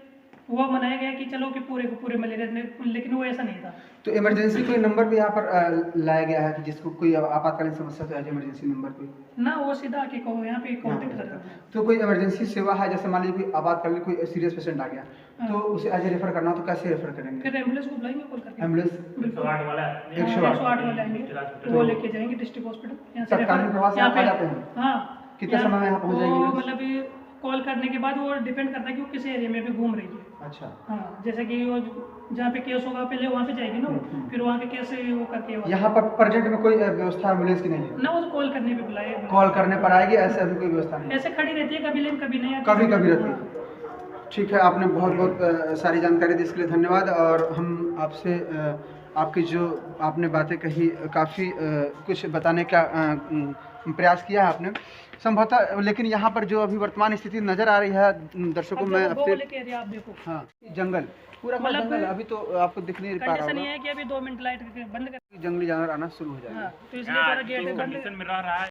वो मनाया गया कि चलो कि पूरे को पूरे मलेरिया, लेकिन वो ऐसा नहीं था। तो इमरजेंसी कोई नंबर भी यहाँ पर लाया गया है कि जिसको कोई आपातकालीन समस्या तो है इमरजेंसी नंबर कोई? ना, वो सीधा आके कहो यहाँ पे कॉन्टेक्ट कर रहा है। तो कोई इमरजेंसी सेवा है, जैसे मान लीजिए कोई आपातकालीन कोई सीरियस पेशेंट आ गया तो उसे आज रेफर करना हो तो कैसे रेफर करेंगे? फिर एम्बुलेंस को बुलाएंगे कॉल करके। एम्बुलेंस 108 वाला 108 वाले आएंगे तो वो लेके जाएंगे डिस्ट्रिक्ट हॉस्पिटल। यहाँ से तत्कालीन प्रभाव से यहाँ आप पे आ जाते हैं? हाँ। कितने समय में यहाँ पहुँच जाएंगे? वो मतलब कॉल करने के बाद वो डिपेंड करता है कि वो किस एरिया में भी घूम रही है। अच्छा। हाँ, जैसे कि वो जहाँ पे केस होगा पहले वहाँ पे जाएगी ना, फिर वहाँ पे केस वो करके यहाँ पर प्रेजेंट में कोई व्यवस्था एम्बुलेंस की नहीं है ना, वो तो कॉल करने पे बुलाए। कॉल करने पर आएगी, ऐसे अभी कोई व्यवस्था नहीं? ऐसे खड़ी रहती है कभी, लेकिन कभी नहीं आती। कभी कभी रहती है। ठीक है, आपने बहुत बहुत सारी जानकारी दी, इसके लिए धन्यवाद। और हम आपसे आपकी जो आपने बातें कही काफ़ी कुछ बताने का प्रयास किया है आपने संभवतः, लेकिन यहाँ पर जो अभी वर्तमान स्थिति नज़र आ रही है दर्शकों में आप देखो, हाँ, जंगल पूरा मतलब जंगल अभी तो आपको दिख नहीं पा रहा कंडीशन ये होगा। है कि अभी 2 मिनट लाइट बंद कर, जंगली जानवर आना शुरू हो जाएगा। हाँ, तो इसलिए थोड़ा गेट बंद।